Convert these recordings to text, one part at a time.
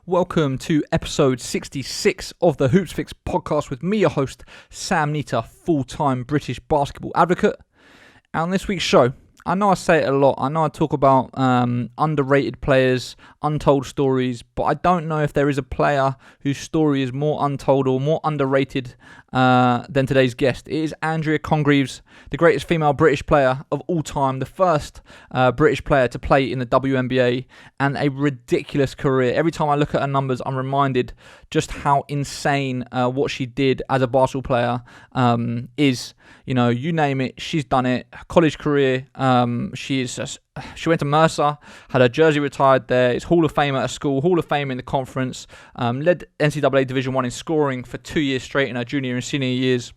Welcome to episode 66 of the Hoopsfix podcast with me, your host, Sam Nita, full-time British basketball advocate. And on this week's show, I know I say it a lot. I know I talk about underrated players, untold stories, but I don't know if there is a player whose story is more untold or more underrated than today's guest. It is Andrea Congreaves, the greatest female British player of all time, the first British player to play in the WNBA, and a ridiculous career. Every time I look at her numbers, I'm reminded just how insane what she did as a basketball player is. You know, you name it, she's done it. Her college career, she went to Mercer, had her jersey retired there, is Hall of Fame at her school, Hall of Fame in the conference, led NCAA Division 1 in scoring for 2 years straight in her junior and senior years.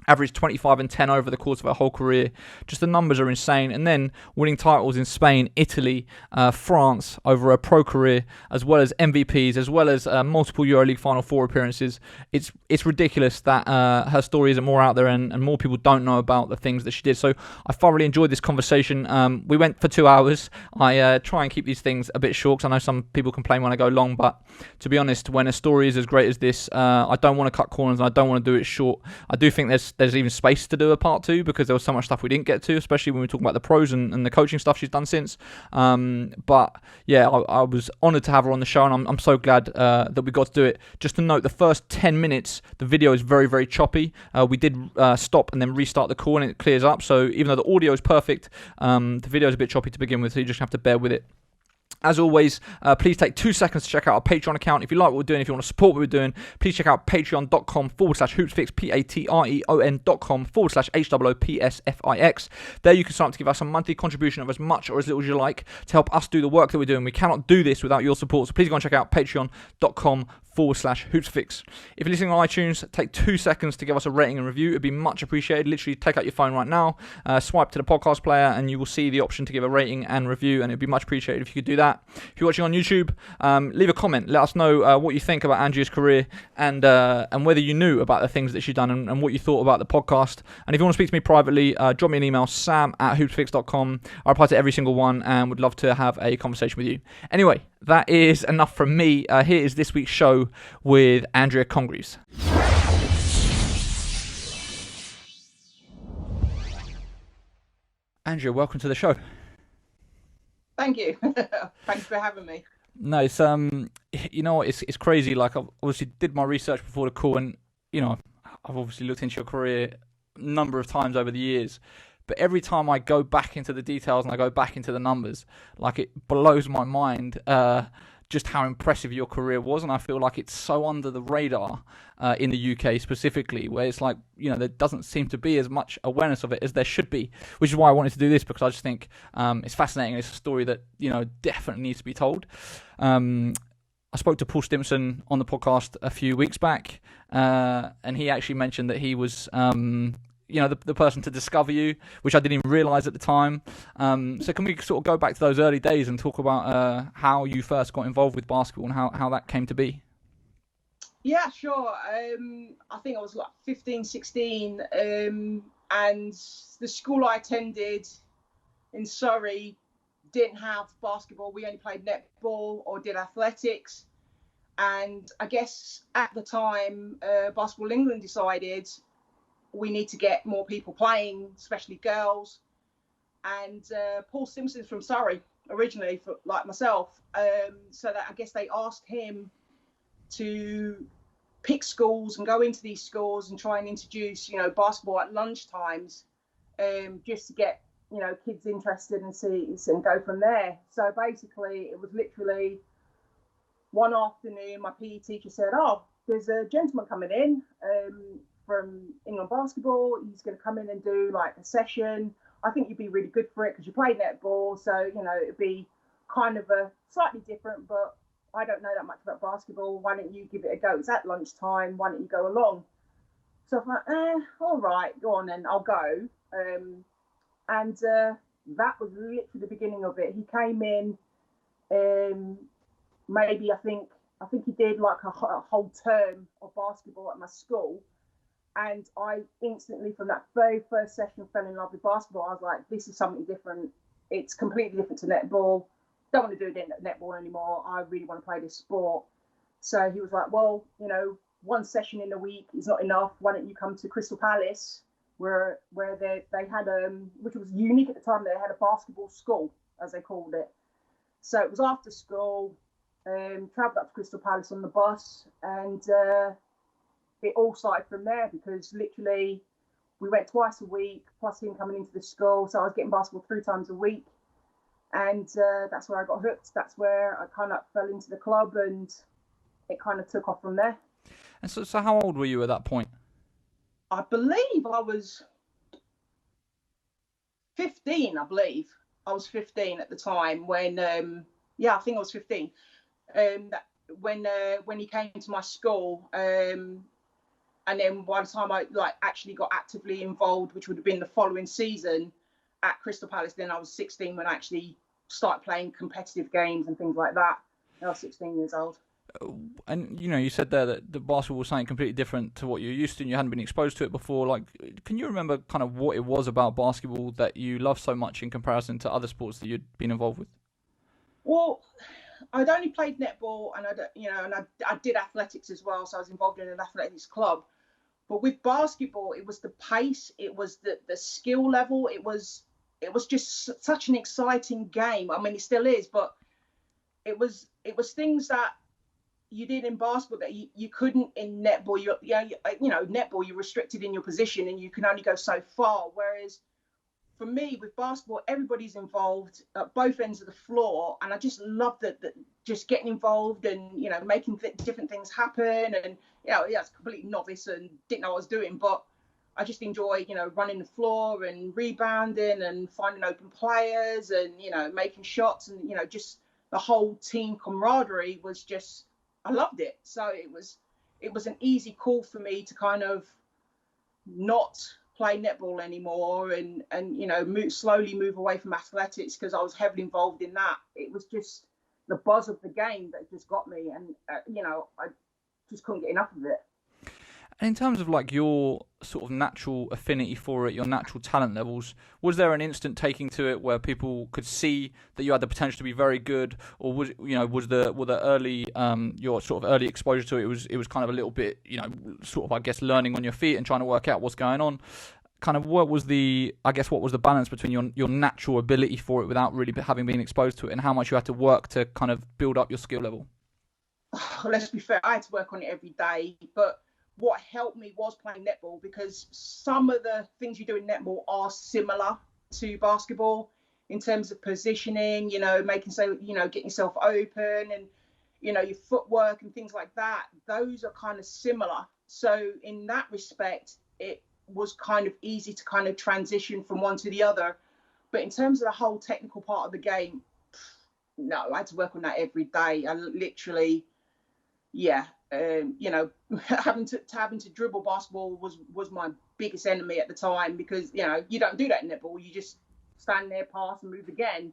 Averaged 25 and 10 over the course of her whole career. Just the numbers are insane. And then winning titles in Spain, Italy, France over her pro career, as well as MVPs, as well as multiple EuroLeague Final Four appearances. It's ridiculous that her story isn't more out there and more people don't know about the things that she did. So I thoroughly enjoyed this conversation. We went for 2 hours. I try and keep these things a bit short because I know some people complain when I go long. But to be honest, when a story is as great as this, I don't want to cut corners and I don't want to do it short. I do think there's even space to do a part 2 because there was so much stuff we didn't get to, especially when we were talking about the pros and the coaching stuff she's done since. But yeah, I was honoured to have her on the show, and I'm so glad that we got to do it. Just to note, the first 10 minutes, the video is very, very choppy. We did stop and then restart the call, and it clears up. So even though the audio is perfect, the video is a bit choppy to begin with, so you just have to bear with it. As always, please take 2 seconds to check out our Patreon account. If you like what we're doing, if you want to support what we're doing, please check out patreon.com/hoopsfix, patreon.com/HOOPSFIX. There you can sign up to give us a monthly contribution of as much or as little as you like to help us do the work that we're doing. We cannot do this without your support, so please go and check out patreon.com/hoopsfix. If you're listening on iTunes, take 2 seconds to give us a rating and review. It'd be much appreciated. Literally take out your phone right now, swipe to the podcast player, and you will see the option to give a rating and review, and it'd be much appreciated if you could do that. If you're watching on YouTube, leave a comment. Let us know what you think about Andrea's career and whether you knew about the things that she's done and what you thought about the podcast. And if you want to speak to me privately, drop me an email, sam@hoopsfix.com. I reply to every single one and would love to have a conversation with you. Anyway, that is enough from me. Here is this week's show with Andrea Congreaves. Andrea, welcome to the show. Thank you. Thanks for having me. No, it's you know what, it's crazy. Like, I obviously did my research before the call, and you know, I've obviously looked into your career a number of times over the years. But every time I go back into the details and I go back into the numbers, like, it blows my mind just how impressive your career was, and I feel like it's so under the radar in the UK specifically, where it's like, you know, there doesn't seem to be as much awareness of it as there should be, which is why I wanted to do this, because I just think it's fascinating. It's a story that, you know, definitely needs to be told. I spoke to Paul Stimpson on the podcast a few weeks back, and he actually mentioned that he was you know, the person to discover you, which I didn't even realise at the time. So can we sort of go back to those early days and talk about how you first got involved with basketball and how that came to be? Yeah, sure. I think I was like 15, 16, and the school I attended in Surrey didn't have basketball. We only played netball or did athletics. And I guess at the time, Basketball England decided we need to get more people playing, especially girls. And Paul Simpson's from Surrey originally, like myself. So that I guess they asked him to pick schools and go into these schools and try and introduce, you know, basketball at lunch times, just to get, you know, kids interested and go from there. So basically, it was literally one afternoon, my PE teacher said, "Oh, there's a gentleman coming in from England basketball. He's going to come in and do like a session. I think you'd be really good for it because you play netball. So, you know, it'd be kind of a slightly different, but I don't know that much about basketball. Why don't you give it a go? It's at lunchtime. Why don't you go along?" So I'm like, all right, go on then, I'll go. And that was literally the beginning of it. He came in, maybe I think he did like a whole term of basketball at my school. And I instantly, from that very first session, fell in love with basketball. I was like, this is something different. It's completely different to netball. Don't want to do netball anymore. I really want to play this sport. So he was like, well, one session in a week is not enough. Why don't you come to Crystal Palace, where they had which was unique at the time. They had a basketball school, as they called it. So it was after school. Travelled up to Crystal Palace on the bus, and it all started from there, because literally we went twice a week, plus him coming into the school. So I was getting basketball 3 times a week, and that's where I got hooked. That's where I kind of fell into the club, and it kind of took off from there. And so how old were you at that point? I believe I was 15. I believe I was 15 at the time when, I think I was 15. When he came to my school, and then by the time I actually got actively involved, which would have been the following season at Crystal Palace, then I was 16 when I actually started playing competitive games and things like that. I was 16 years old. And you said there that the basketball was something completely different to what you're used to, and you hadn't been exposed to it before. Like, can you remember kind of what it was about basketball that you loved so much in comparison to other sports that you'd been involved with? Well, I'd only played netball, and I did athletics as well, so I was involved in an athletics club. But with basketball, it was the pace, it was the skill level, it was just such an exciting game. I mean, it still is, but it was things that you did in basketball that you couldn't in netball. Netball, you're restricted in your position and you can only go so far. Whereas for me, with basketball, everybody's involved at both ends of the floor, and I just love that just getting involved and making different things happen. And I was completely novice and didn't know what I was doing, but I just enjoy running the floor and rebounding and finding open players and making shots, and just the whole team camaraderie was just, I loved it. So it was an easy call for me to kind of not play netball anymore and slowly move away from athletics, because I was heavily involved in that. It was just the buzz of the game that just got me, and I just couldn't get enough of it. And in terms of like your sort of natural affinity for it, your natural talent levels, was there an instant taking to it where people could see that you had the potential to be very good, or was the early your sort of early exposure to it was kind of a little bit sort of, I guess, learning on your feet and trying to work out what's going on? Kind of what was the balance between your natural ability for it without really having been exposed to it, and how much you had to work to kind of build up your skill level? Let's be fair, I had to work on it every day, but what helped me was playing netball, because some of the things you do in netball are similar to basketball in terms of positioning, getting yourself open and, your footwork and things like that. Those are kind of similar. So in that respect, it was kind of easy to kind of transition from one to the other. But in terms of the whole technical part of the game, no, I had to work on that every day. I literally, having to dribble basketball was my biggest enemy at the time, because you don't do that in netball. You just stand there, pass, and move again.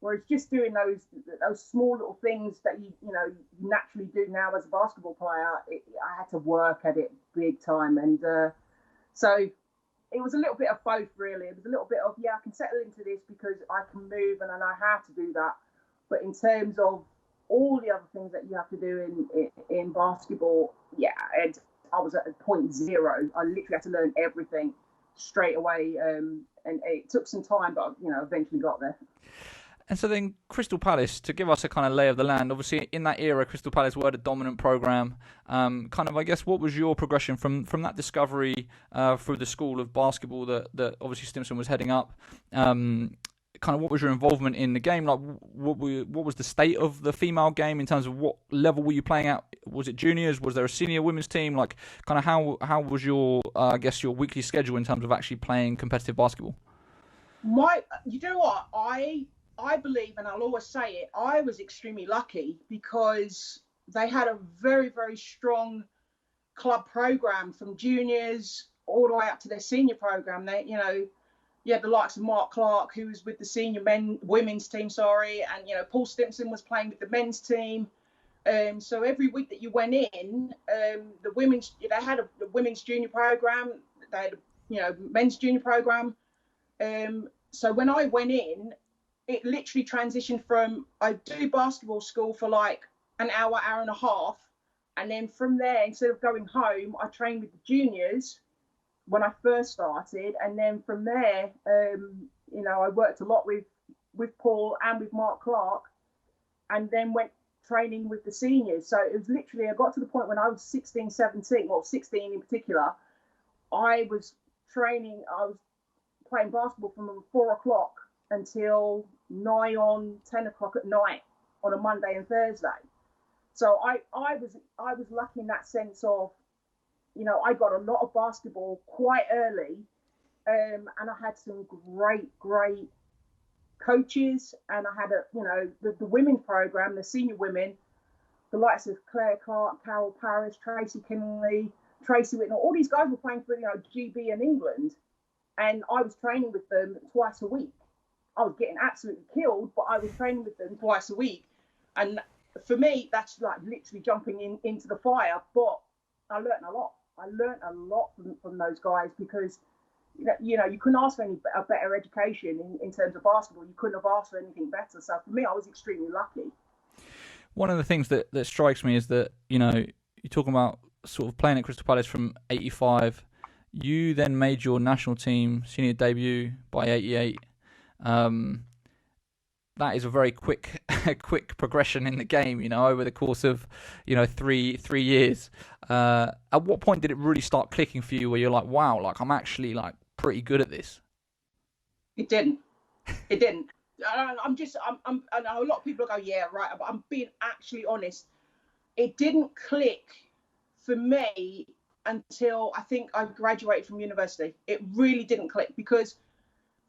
Whereas just doing those small little things that you naturally do now as a basketball player, I had to work at it big time, and so it was a little bit of both, really. It was a little bit of, I can settle into this because I can move and I know how to do that. But in terms of all the other things that you have to do in basketball, I was at point zero. I literally had to learn everything straight away, and it took some time, but eventually got there. And so then Crystal Palace, to give us a kind of lay of the land, obviously in that era, Crystal Palace were the dominant program. Kind of, I guess, what was your progression from that discovery through the school of basketball that obviously Stimson was heading up? Kind of, what was your involvement in the game? Like, what was the state of the female game in terms of what level were you playing at? Was it juniors? Was there a senior women's team? Like, kind of how was your your weekly schedule in terms of actually playing competitive basketball? You know what, I believe, and I'll always say it, I was extremely lucky, because they had a very, very strong club program from juniors all the way up to their senior program. They, you had the likes of Mark Clark, who was with the senior women's team, and Paul Stimson was playing with the men's team. So every week that you went in, they had a women's junior program, they had a men's junior program. So when I went in, it literally transitioned from, I do basketball school for like an hour and a half, And then from there, instead of going home, I trained with the juniors when I first started. And then from there, I worked a lot with Paul and with Mark Clark, and then went training with the seniors. So it was literally, I got to the point when I was 16, 17, well, 16 in particular, I was training, I was playing basketball from 4 o'clock until 10 o'clock at night on a Monday and Thursday. So I was lucky in that sense of, I got a lot of basketball quite early, and I had some great coaches, and I had the women's program, the senior women, the likes of Claire Clark, Carol Parrish, Tracy Kinley, Tracy Whitnell. All these guys were playing for GB in England, and I was training with them twice a week. I was getting absolutely killed, but I was training with them twice a week, and for me, that's like literally jumping into the fire. But I learned a lot. I learned a lot from those guys, because you couldn't ask for a better education in terms of basketball. You couldn't have asked for anything better. So for me, I was extremely lucky. One of the things that strikes me is that, you're talking about sort of playing at Crystal Palace from 85. You then made your national team senior debut by 88. That is a very quick progression in the game, over the course of, 3 years. At what point did it really start clicking for you, where you're like, wow, like I'm actually like pretty good at this? It didn't. I know a lot of people go, yeah, right, but I'm being actually honest. It didn't click for me until I think I graduated from university. It really didn't click, because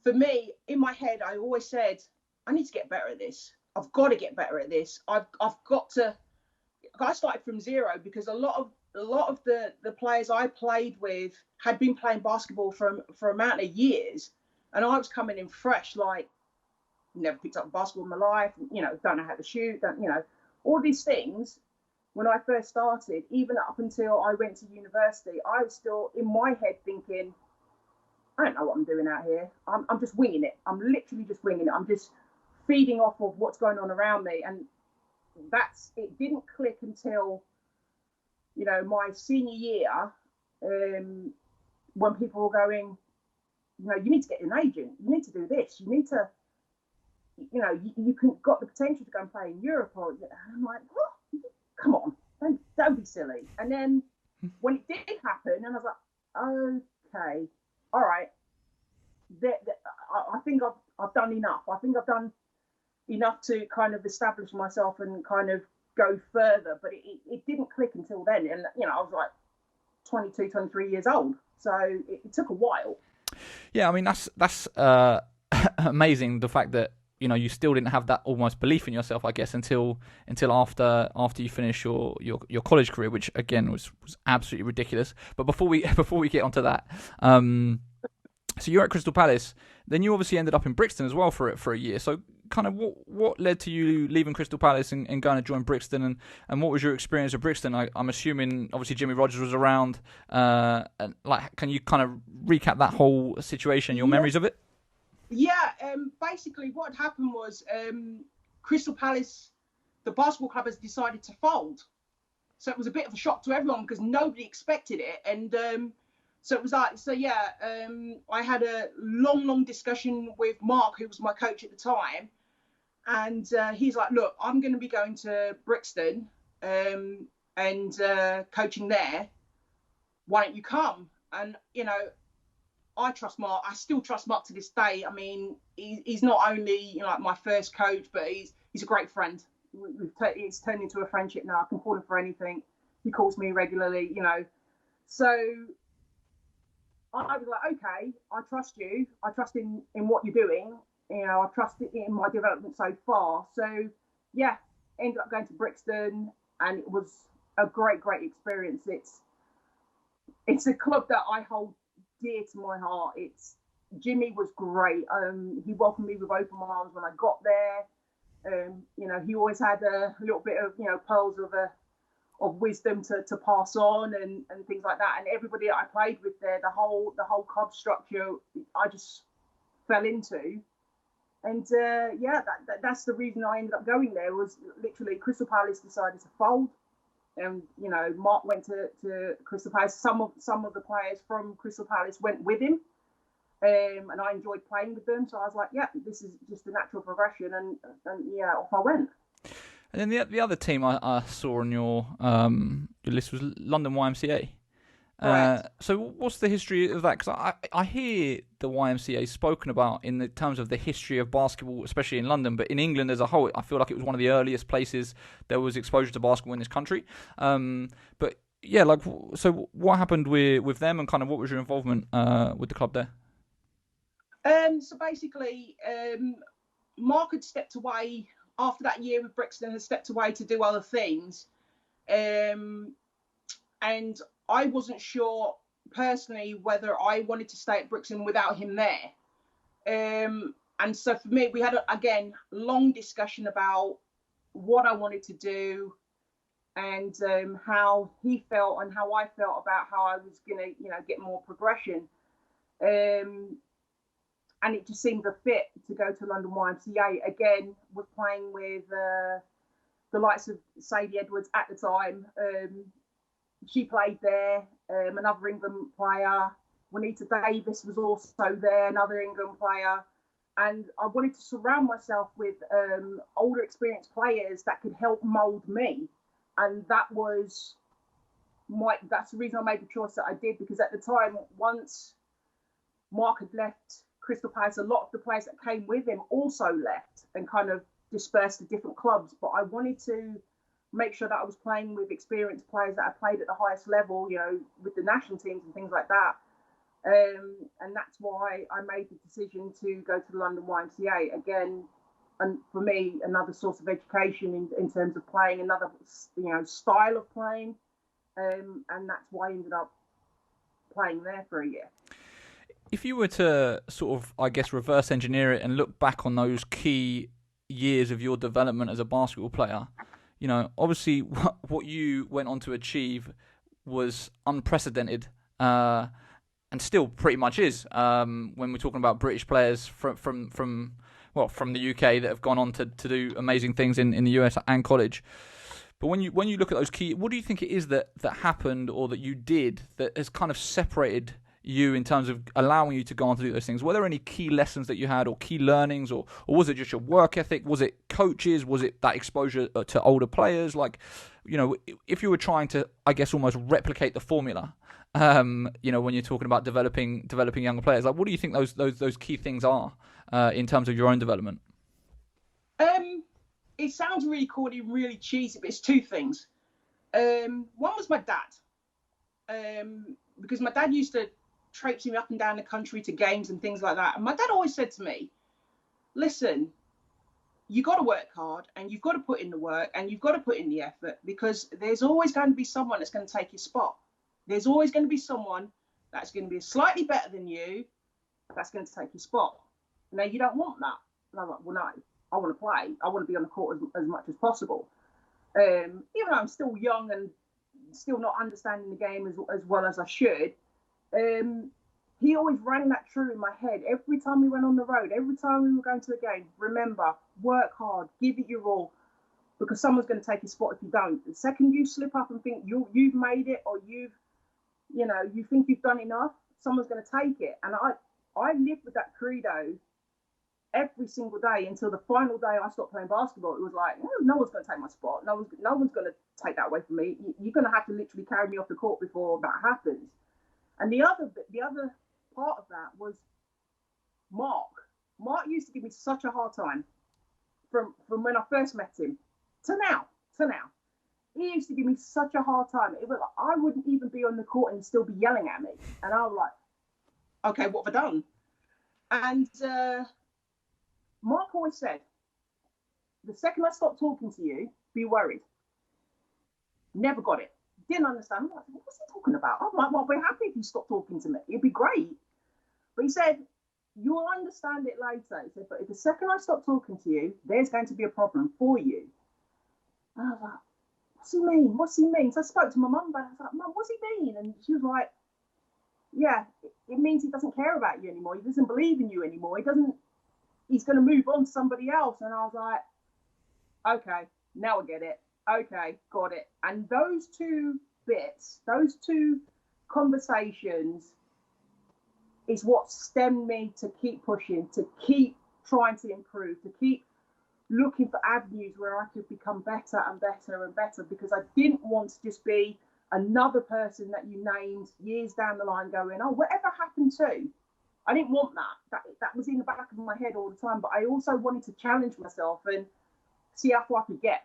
for me, in my head, I always said, I need to get better at this. I've got to get better at this. I've got to. I started from zero, because a lot of the players I played with had been playing basketball for amount of years, and I was coming in fresh, like never picked up basketball in my life. Don't know how to shoot. All these things. When I first started, even up until I went to university, I was still in my head thinking, I don't know what I'm doing out here. I'm just winging it. I'm literally just winging it. I'm just feeding off of what's going on around me. And it didn't click until, my senior year, when people were going, you need to get an agent. You need to do this. You need to, you got the potential to go and play in Europe. And I'm like, what? Come on, don't be silly. And then when it did happen, and I was like, okay, all right. I think I've done enough. I think I've done enough to kind of establish myself and kind of go further. But it didn't click until then. And, I was like 22, 23 years old. So it took a while. Yeah, I mean, that's amazing, the fact that, you still didn't have that almost belief in yourself, I guess, until after you finish your college career, which again was absolutely ridiculous. But before we get onto that, so you're at Crystal Palace, then you obviously ended up in Brixton as well for a year. So kind of what led to you leaving Crystal Palace and going to join Brixton, and what was your experience at Brixton? I'm assuming obviously Jimmy Rogers was around, and can you kind of recap that whole situation, your memories of it? Yeah, basically what happened was Crystal Palace, the basketball club, has decided to fold. So it was a bit of a shock to everyone, because nobody expected it. And so it was like, I had a long discussion with Mark, who was my coach at the time. And he's like, look, I'm going to be going to Brixton and coaching there. Why don't you come? And, I trust Mark. I still trust Mark to this day. I mean, he's not only like my first coach, but he's a great friend. It's turned into a friendship now. I can call him for anything. He calls me regularly, So I was like, okay, I trust you. I trust in what you're doing. I trust in my development so far. So yeah, ended up going to Brixton, and it was a great experience. It's a club that I hold dear to my heart. Jimmy was great. He welcomed me with open arms when I got there. He always had a little bit of pearls of wisdom to pass on and things like that. And everybody that I played with there, the whole club structure, I just fell into. And that's the reason I ended up going there. Was literally Crystal Palace decided to fold. and Mark went to Crystal Palace. Some of the players from Crystal Palace went with him, and I enjoyed playing with them. So I was like, yeah, this is just a natural progression, and yeah, off I went. And then the other team I saw on your list was London YMCA. So what's the history of that? Because I hear the YMCA spoken about in the terms of the history of basketball, especially in London, but in England as a whole, I feel like it was one of the earliest places there was exposure to basketball in this country. But yeah, like, so what happened with them, and kind of what was your involvement with the club there? So basically, Mark had stepped away after that year with Brixton, had stepped away to do other things. And I wasn't sure personally whether I wanted to stay at Brixton without him there. And so for me, we had, again, long discussion about what I wanted to do and how he felt and how I felt about how I was going to, get more progression. And it just seemed a fit to go to London YMCA. Again, was playing with the likes of Sadie Edwards at the time. She played there. Another England player. Juanita Davis was also there, another England player. And I wanted to surround myself with older, experienced players that could help mould me. And that's the reason I made the choice that I did, because at the time, once Mark had left Crystal Palace, a lot of the players that came with him also left and kind of dispersed to different clubs. But I wanted to make sure that I was playing with experienced players that had played at the highest level, with the national teams and things like that. And that's why I made the decision to go to the London YMCA again. And for me, another source of education in terms of playing, another, style of playing. And that's why I ended up playing there for a year. If you were to sort of, I guess, reverse engineer it and look back on those key years of your development as a basketball player, obviously what you went on to achieve was unprecedented, and still pretty much is, when we're talking about British players from the UK that have gone on to do amazing things in the US and college. But when you look at those key, what do you think it is that happened or that you did that has kind of separated you in terms of allowing you to go on to do those things? Were there any key lessons that you had or key learnings, or was it just your work ethic? Was it coaches? Was it that exposure to older players? Like, if you were trying to, I guess, almost replicate the formula, when you're talking about developing younger players, like, what do you think those key things are in terms of your own development? It sounds really corny, really cheesy, but it's two things. One was my dad, because my dad used to traipse me up and down the country to games and things like that. And my dad always said to me, listen, you got to work hard and you've got to put in the work and you've got to put in the effort, because there's always going to be someone that's going to take your spot. There's always going to be someone that's going to be slightly better than you that's going to take your spot. Now, you don't want that. And I'm like, well, no, I want to play. I want to be on the court as much as possible. Even though I'm still young and still not understanding the game as well as I should, he always rang that true in my head. Every time we went on the road, every time we were going to a game, remember, work hard, give it your all, because someone's going to take your spot if you don't. The second you slip up and think you've made it, or you think you've done enough, someone's going to take it. And I lived with that credo every single day until the final day I stopped playing basketball. It was like, no one's going to take my spot. No one's going to take that away from me. You're going to have to literally carry me off the court before that happens. And the other part of that was Mark. Mark used to give me such a hard time from when I first met him to now. He used to give me such a hard time. It was like I wouldn't even be on the court and he'd still be yelling at me. And I was like, okay, what have I done? And Mark always said, the second I stop talking to you, be worried. Never got it. Didn't understand. I'm like, what's he talking about? I'm like, well, I'll be happy if you stop talking to me. It'd be great. But he said, you'll understand it later. He said, but if the second I stop talking to you, there's going to be a problem for you. And I was like, what's he mean? So I spoke to my mum about it. I was like, Mum, what's he mean? And she was like, yeah, it means he doesn't care about you anymore. He doesn't believe in you anymore. He's going to move on to somebody else. And I was like, okay, now I get it. Okay, got it. And those two bits, those two conversations is what stemmed me to keep pushing, to keep trying to improve, to keep looking for avenues where I could become better and better and better, because I didn't want to just be another person that you named years down the line going, oh, whatever happened to? I didn't want that. That was in the back of my head all the time, but I also wanted to challenge myself and see how far I could get.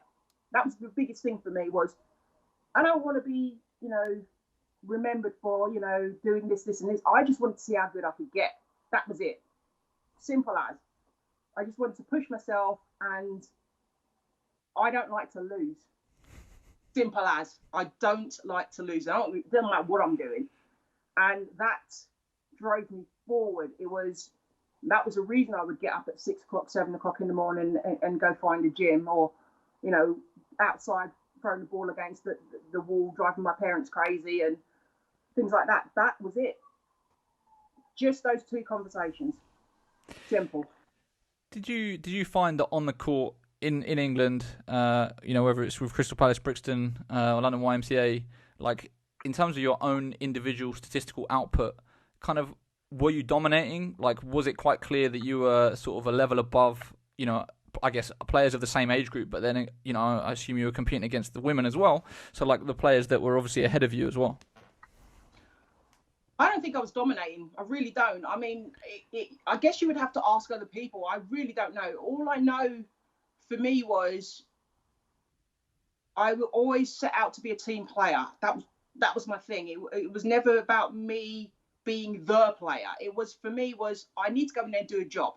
That was the biggest thing for me was, I don't want to be, remembered for, doing this, and this. I just wanted to see how good I could get. That was it. Simple as. I just wanted to push myself, and I don't like to lose. Simple as. I don't like to lose. It doesn't matter what I'm doing. And that drove me forward. That was a reason I would get up at 6 o'clock, 7 o'clock in the morning and go find a gym, or, outside throwing the ball against the wall, driving my parents crazy and things like that. That was it. Just those two conversations. Simple. Did you find that on the court in England, whether it's with Crystal Palace, Brixton, or London YMCA, like in terms of your own individual statistical output, kind of were you dominating? Like, was it quite clear that you were sort of a level above, I guess players of the same age group, but then, I assume you were competing against the women as well. So like the players that were obviously ahead of you as well. I don't think I was dominating. I really don't. I mean, I guess you would have to ask other people. I really don't know. All I know for me was I would always set out to be a team player. That was my thing. It was never about me being the player. It was, for me, was I need to go in there and do a job.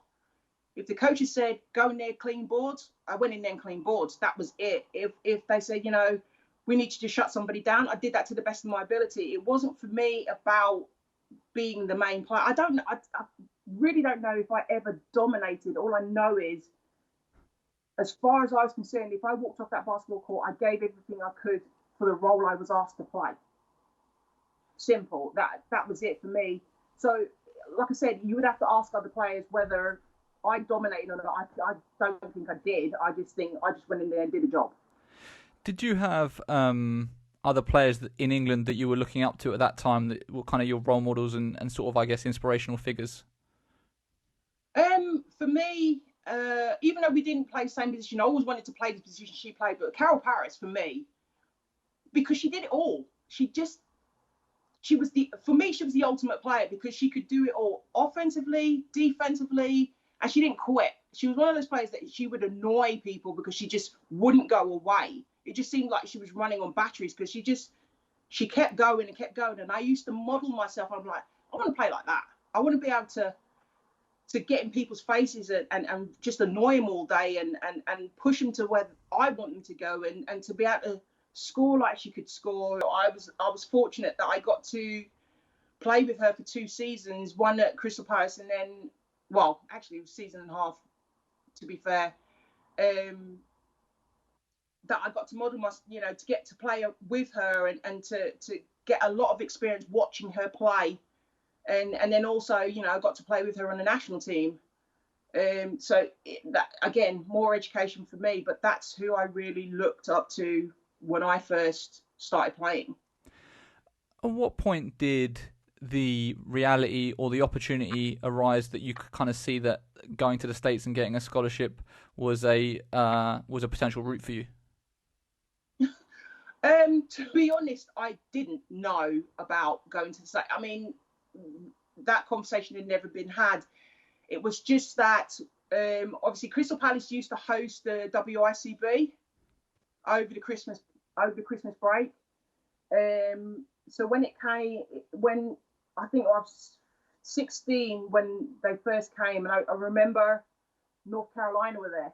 If the coaches said, go in there, clean boards, I went in there and clean boards. That was it. If they said, we need you to shut somebody down, I did that to the best of my ability. It wasn't for me about being the main player. I really don't know if I ever dominated. All I know is, as far as I was concerned, if I walked off that basketball court, I gave everything I could for the role I was asked to play. Simple. That was it for me. So, like I said, you would have to ask other players whether I dominated or not. I don't think I did. I just went in there and did a job. Did you have other players in England that you were looking up to at that time that were kind of your role models and sort of, I guess, inspirational figures? For me, even though we didn't play the same position, I always wanted to play the position she played. But Carol Paris, for me, because she did it all. She was the ultimate player because she could do it all, offensively, defensively, and she didn't quit. She was one of those players that she would annoy people because she just wouldn't go away. It just seemed like she was running on batteries because she kept going and kept going. And I used to model myself. I'm like, I want to play like that. I want to be able to get in people's faces and just annoy them all day and push them to where I want them to go and to be able to score like she could score. I was fortunate that I got to play with her for 2 seasons, one at Crystal Palace and then, well, actually it was a season and a half, to be fair, that I got to model my, to get to play with her and to get a lot of experience watching her play. And then also, I got to play with her on the national team. So that, again, more education for me, but that's who I really looked up to when I first started playing. At what point did the reality or the opportunity arise that you could kind of see that going to the States and getting a scholarship was a potential route for you? To be honest, I didn't know about going to the States. I mean, that conversation had never been had. It was just that obviously Crystal Palace used to host the WICB over the Christmas break. So when I think I was 16 when they first came, and I remember North Carolina were there.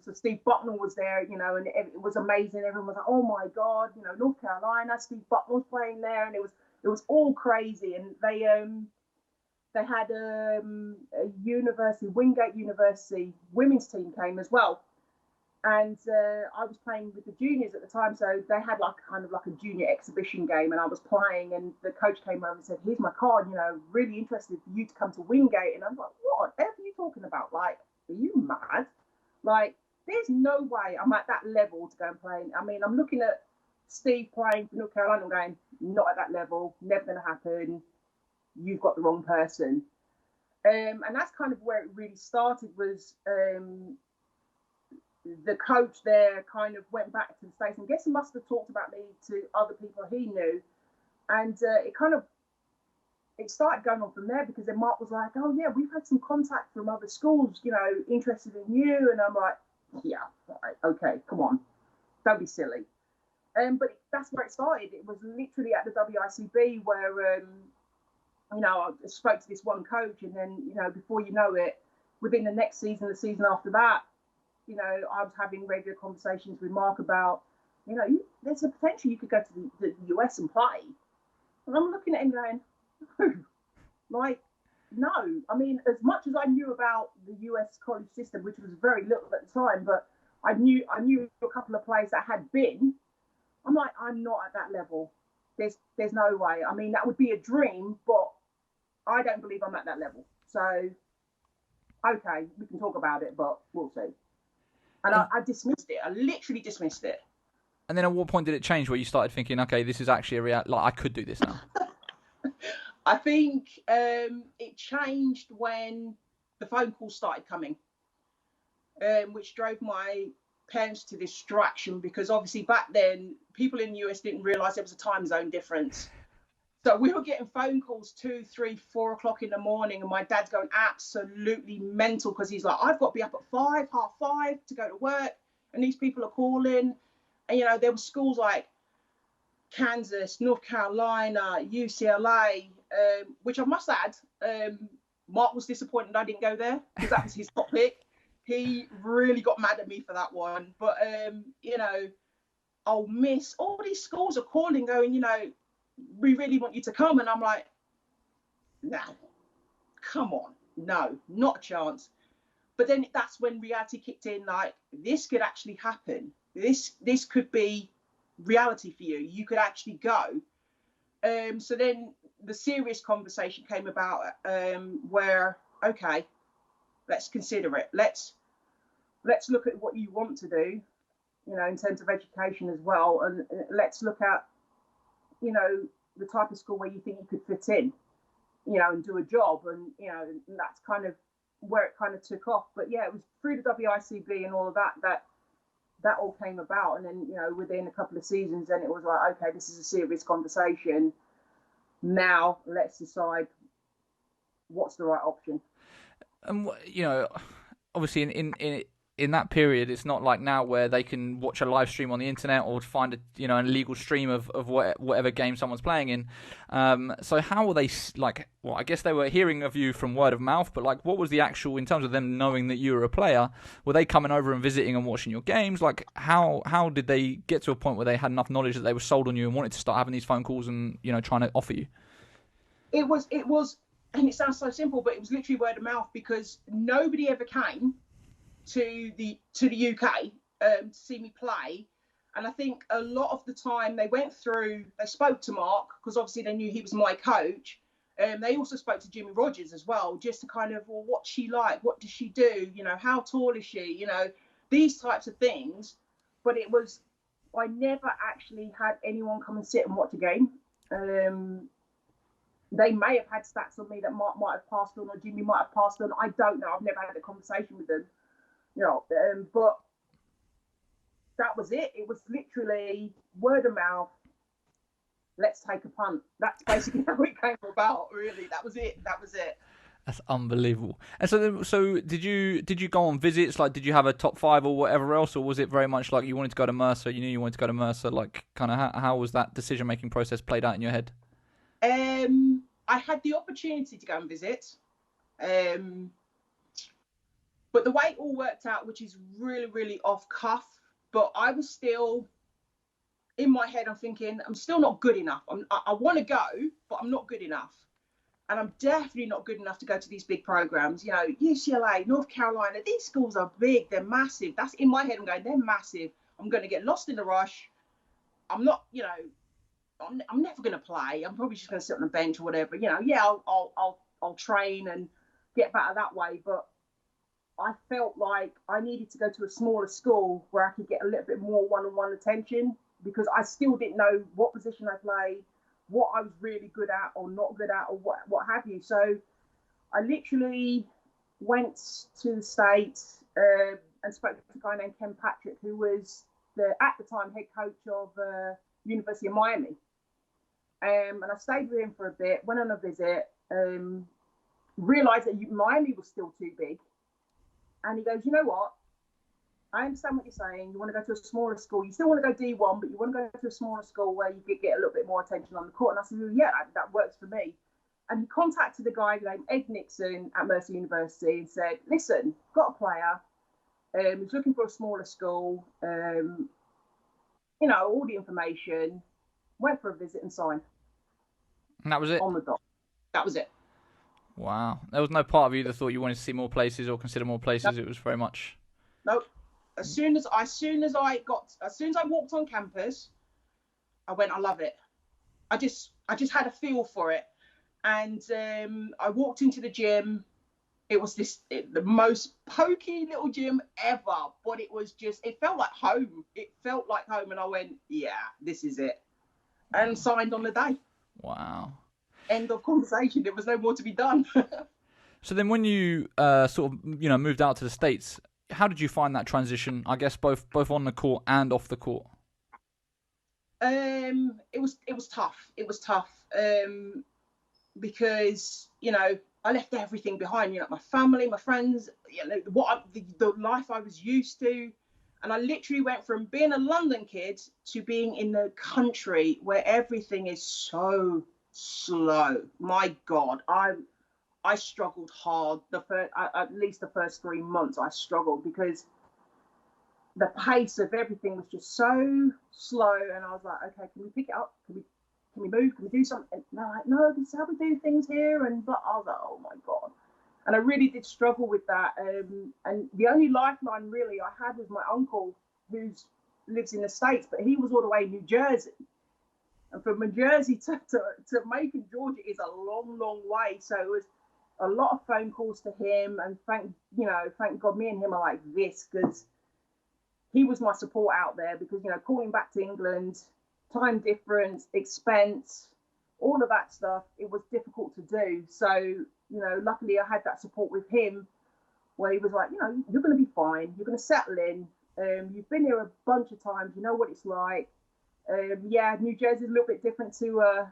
So Steve Bucknell was there, and it was amazing. Everyone was like, "Oh my God, North Carolina, Steve Bucknell's playing there," and it was all crazy. And they had a university, Wingate University women's team came as well, and I was playing with the juniors at the time, so they had kind of like a junior exhibition game, and I was playing, and the coach came over and said, "Here's my card, really interested for you to come to Wingate." And I'm like, "What? Whatever are you talking about? Like, are you mad?" Like, there's no way I'm at that level to go and play. I mean, I'm looking at Steve playing for North Carolina and going, not at that level, never going to happen. You've got the wrong person. And that's kind of where it really started, was the coach there kind of went back to the States, and I guess he must have talked about me to other people he knew. And it started going on from there, because then Mark was like, oh yeah, we've had some contact from other schools, interested in you. And I'm like, yeah, right, okay, come on, don't be silly. But that's where it started. It was literally at the WICB where, I spoke to this one coach, and then, before you know it, within the next season, the season after that, I was having regular conversations with Mark about, there's a potential you could go to the US and play. And I'm looking at him going, like, no. I mean, as much as I knew about the US college system, which was very little at the time, but I knew a couple of players that had been. I'm like, I'm not at that level. There's no way. I mean, that would be a dream, but I don't believe I'm at that level. So, okay, we can talk about it, but we'll see. And I dismissed it. I literally dismissed it. And then at what point did it change where you started thinking, okay, this is actually a reality, like I could do this now? I think it changed when the phone calls started coming, which drove my parents to distraction, because obviously back then people in the US didn't realise there was a time zone difference. So we were getting phone calls 2, 3, 4 o'clock in the morning, and my dad's going absolutely mental, because he's like, I've got to be up at 5, half 5 to go to work, and these people are calling. And there were schools like Kansas, North Carolina, UCLA, which I must add, Mark was disappointed I didn't go there, because that was his top pick. He really got mad at me for that one. But Ole Miss, all these schools are calling, going, we really want you to come. And I'm like, no, come on, no, not a chance. But then that's when reality kicked in, like, this could actually happen. This could be reality for you. You could actually go. So then the serious conversation came about, where, okay, let's consider it. Let's look at what you want to do, in terms of education as well. And let's look at, the type of school where you think you could fit in, and do a job. And, and that's kind of where it kind of took off. But yeah, it was through the WICB and all of that all came about. And then, within a couple of seasons, then it was like, okay, this is a serious conversation. Now let's decide what's the right option. And, obviously in that period, it's not like now where they can watch a live stream on the internet or find an illegal stream of whatever game someone's playing in. So how were they, like, well, I guess they were hearing of you from word of mouth, but like, what was the actual, in terms of them knowing that you were a player, were they coming over and visiting and watching your games? Like, how did they get to a point where they had enough knowledge that they were sold on you and wanted to start having these phone calls and, trying to offer you? It was, and it sounds so simple, but it was literally word of mouth, because nobody ever came to the UK to see me play. And I think a lot of the time they spoke to Mark, because obviously they knew he was my coach. They also spoke to Jimmy Rogers as well, just to kind of, well, what's she like? What does she do? How tall is she? These types of things. But I never actually had anyone come and sit and watch a game. They may have had stats on me that Mark might have passed on, or Jimmy might have passed on. I don't know. I've never had a conversation with them. But that was it. It was literally word of mouth. Let's take a punt. That's basically how it came about. Really, that was it. That's unbelievable. And so did you go on visits? Like, did you have a top 5 or whatever else, or was it very much like you wanted to go to Mercer? You knew you wanted to go to Mercer. Like, kind of how was that decision making process played out in your head? I had the opportunity to go and visit. But the way it all worked out, which is really, really off cuff, but I was still, in my head, I'm thinking, I'm still not good enough. I want to go, but I'm not good enough. And I'm definitely not good enough to go to these big programs. UCLA, North Carolina, these schools are big, they're massive. That's in my head, I'm going, they're massive. I'm going to get lost in the rush. I'm not, I'm never going to play. I'm probably just going to sit on the bench or whatever. I'll train and get better that way. But I felt like I needed to go to a smaller school where I could get a little bit more one-on-one attention, because I still didn't know what position I played, what I was really good at or not good at, or what have you. So I literally went to the States and spoke to a guy named Ken Patrick, who was at the time head coach of University of Miami. And I stayed with him for a bit, went on a visit, realised that Miami was still too big. And he goes, you know what? I understand what you're saying. You want to go to a smaller school. You still want to go D1, but you want to go to a smaller school where you could get a little bit more attention on the court. And I said, well, yeah, that works for me. And he contacted a guy named Ed Nixon at Mercer University and said, listen, got a player. He's looking for a smaller school. All the information. Went for a visit and signed. And that was it? On the dot. That was it. Wow. There was no part of you that thought you wanted to see more places or consider more places. Nope. It was very much... Nope. As soon as I walked on campus, I went, I love it. I just had a feel for it. And I walked into the gym. It was the most pokey little gym ever, but it felt like home. It felt like home. And I went, yeah, this is it. And signed on the day. Wow. End of conversation. There was no more to be done. So then when you moved out to the States, how did you find that transition, I guess, both on the court and off the court? It was tough. It was tough because, I left everything behind, my family, my friends, the life I was used to. And I literally went from being a London kid to being in the country where everything is so slow. My God, I struggled hard. At least the first 3 months, I struggled because the pace of everything was just so slow. And I was like, okay, can we pick it up? Can we move? Can we do something? And they're like, no, this is how we do things here. And but I was like, oh my God. And I really did struggle with that. And the only lifeline really I had was my uncle, who lives in the States, but he was all the way in New Jersey. And from New Jersey to Macon, Georgia is a long, long way. So it was a lot of phone calls to him. And thank God me and him are like this, because he was my support out there. Because, calling back to England, time difference, expense, all of that stuff, it was difficult to do. So, luckily I had that support with him, where he was like, you're going to be fine. You're going to settle in. You've been here a bunch of times. You know what it's like. New Jersey's a little bit different to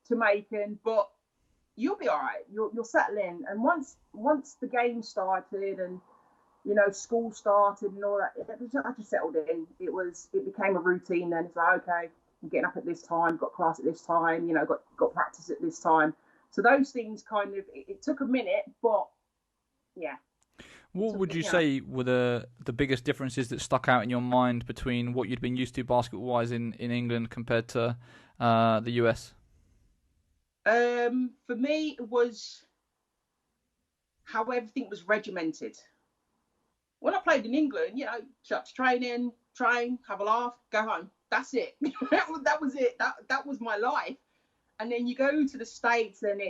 Macon, but you'll be all right. You'll settle in. And once the game started and, school started and all that, I just settled in. It became a routine then. It's like, okay, I'm getting up at this time, got class at this time, got practice at this time. So those things kind of, it took a minute, but yeah. What would you say were the biggest differences that stuck out in your mind between what you'd been used to basketball-wise in England compared to the US? For me, it was how everything was regimented. When I played in England, shucks, training, train, have a laugh, go home. That's it. That was it. That was my life. And then you go to the States and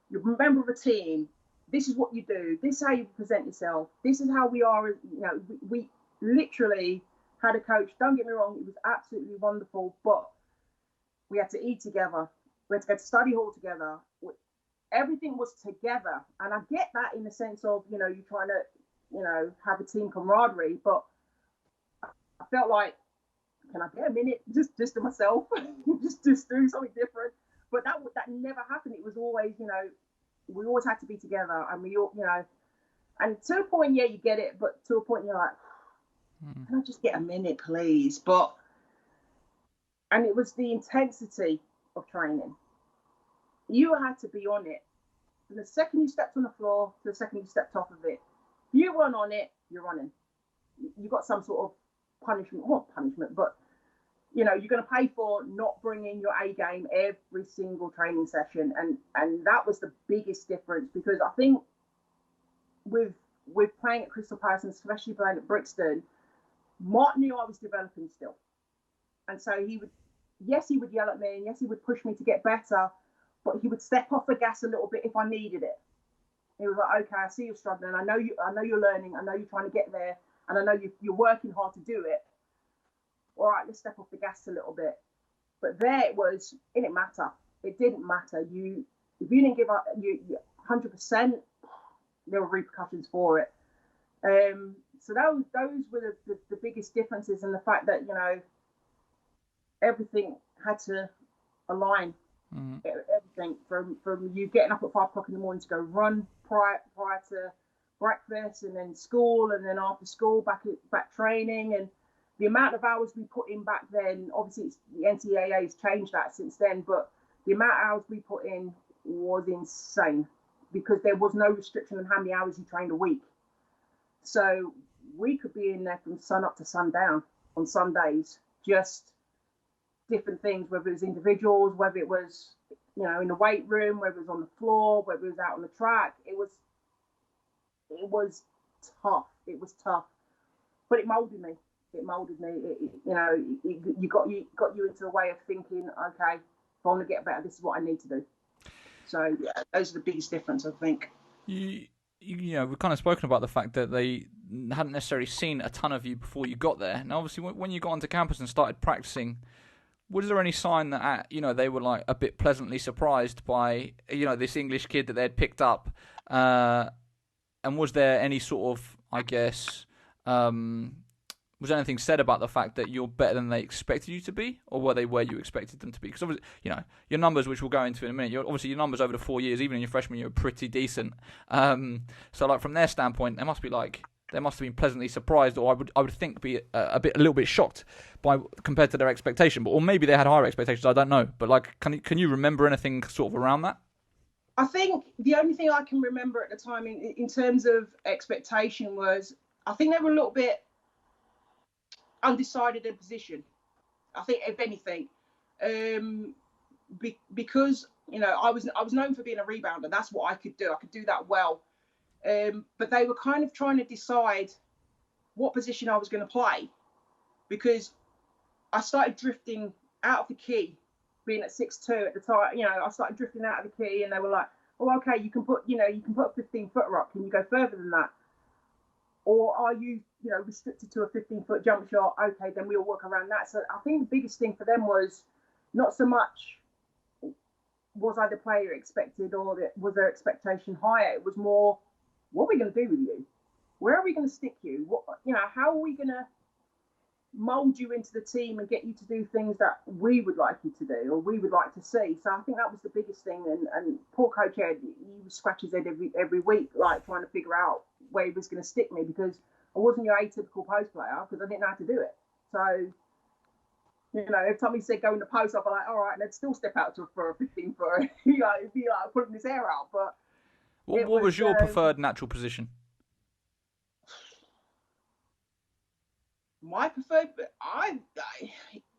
you're a member of a team. This is what you do. This is how you present yourself. This is how we are. We literally had a coach. Don't get me wrong. It was absolutely wonderful. But we had to eat together. We had to go to study hall together. Everything was together. And I get that in the sense of, you're trying to, have a team camaraderie. But I felt like, can I get a minute just to myself? just do something different. But that never happened. It was always, we always had to be together, and we all, and to a point, yeah, you get it, but to a point, you're like, can I just get a minute, please? And it was the intensity of training. You had to be on it. From the second you stepped on the floor to the second you stepped off of it. If you weren't on it, you're running. You got some sort of punishment, not punishment, but you're going to pay for not bringing your A game every single training session. And that was the biggest difference, because I think with playing at Crystal Palace, and especially playing at Brixton, Mark knew I was developing still. And so he would yell at me, and yes, he would push me to get better, but he would step off the gas a little bit if I needed it. He was like, okay, I see you're struggling. I know you're learning. I know you're trying to get there, and I know you're working hard to do it. All right, let's step off the gas a little bit. But there it was. It didn't matter. It didn't matter. If you didn't give up, you 100%. There were repercussions for it. So those were the biggest differences, and the fact that everything had to align. Everything from you getting up at 5 o'clock in the morning to go run prior to breakfast, and then school, and then after school back training, and the amount of hours we put in back then. Obviously, the NCAA has changed that since then, but the amount of hours we put in was insane because there was no restriction on how many hours you trained a week. So we could be in there from sun up to sundown on some days, just different things, whether it was individuals, whether it was, in the weight room, whether it was on the floor, whether it was out on the track. It was tough. It was tough, but it molded me. It got you into a way of thinking, okay, if I want to get better, this is what I need to do. So yeah, those are the biggest difference, I think. We've kind of spoken about the fact that they hadn't necessarily seen a ton of you before you got there. Now, obviously, when you got onto campus and started practicing, was there any sign that they were like a bit pleasantly surprised by this English kid that they'd picked up, and was there any sort of, I guess, was anything said about the fact that you're better than they expected you to be, or were they where you expected them to be? Because obviously, your numbers, which we'll go into in a minute, your numbers over the 4 years, even in your freshman year, are pretty decent. So like from their standpoint, they must have been pleasantly surprised, or I would think be a little bit shocked compared to their expectation, or maybe they had higher expectations. I don't know, but like, can you remember anything sort of around that? I think the only thing I can remember at the time in terms of expectation was, I think they were a little bit undecided in position. I think, if anything, because I was known for being a rebounder. That's what I could do. I could do that well. But they were kind of trying to decide what position I was going to play, because I started drifting out of the key, being at 6'2" at the time. I started drifting out of the key, and they were like, "Oh, okay, you can put a 15-footer up. Can you go further than that? Or are you, restricted to a 15-foot jump shot? Okay, then we'll work around that." So I think the biggest thing for them was not so much was I the player expected, or was their expectation higher. It was more, what are we going to do with you? Where are we going to stick you? How are we going to mold you into the team and get you to do things that we would like you to do, or we would like to see? So I think that was the biggest thing. And poor Coach Ed, he scratches his head every week, like trying to figure out where he was going to stick me, because I wasn't your atypical post player, because I didn't know how to do it. So, every time he said go in the post, I'd be like, all right, let's still step out for a 15-footer. It'd be like pulling his hair out. But what was your preferred natural position? My preferred,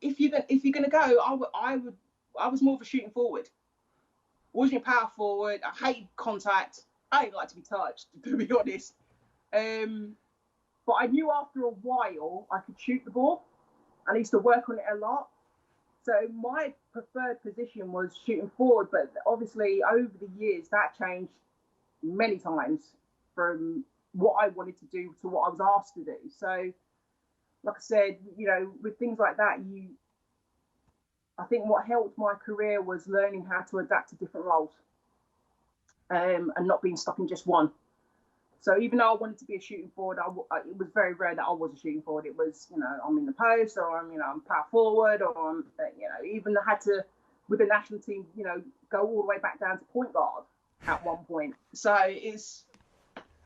if you're gonna go, I was more of a shooting forward. Wasn't a power forward. I hated contact. I didn't like to be touched, to be honest. But I knew after a while I could shoot the ball. I used to work on it a lot. So my preferred position was shooting forward, but obviously over the years that changed many times from what I wanted to do to what I was asked to do. So, like I said, with things like that, I think what helped my career was learning how to adapt to different roles, and not being stuck in just one. So even though I wanted to be a shooting forward, it was very rare that I was a shooting forward. It was, I'm in the post, or I'm power forward, or I'm, even I had to, with the national team, go all the way back down to point guard at one point. So it's,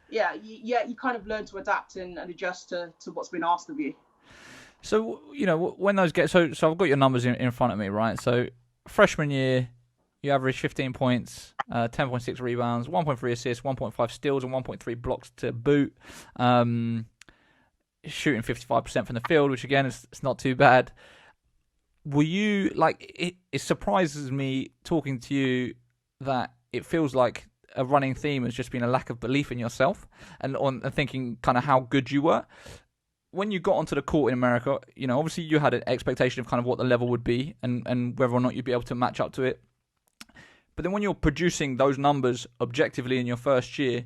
you kind of learn to adapt and adjust to what's been asked of you. So, when those get, so I've got your numbers in front of me, right? So freshman year, you averaged 15 points, 10.6 rebounds, 1.3 assists, 1.5 steals, and 1.3 blocks to boot. Shooting 55% from the field, which again is not too bad. Were you it surprises me talking to you that it feels like a running theme has just been a lack of belief in yourself and thinking kind of how good you were. When you got onto the court in America, obviously you had an expectation of kind of what the level would be and whether or not you'd be able to match up to it. But then when you're producing those numbers objectively in your first year,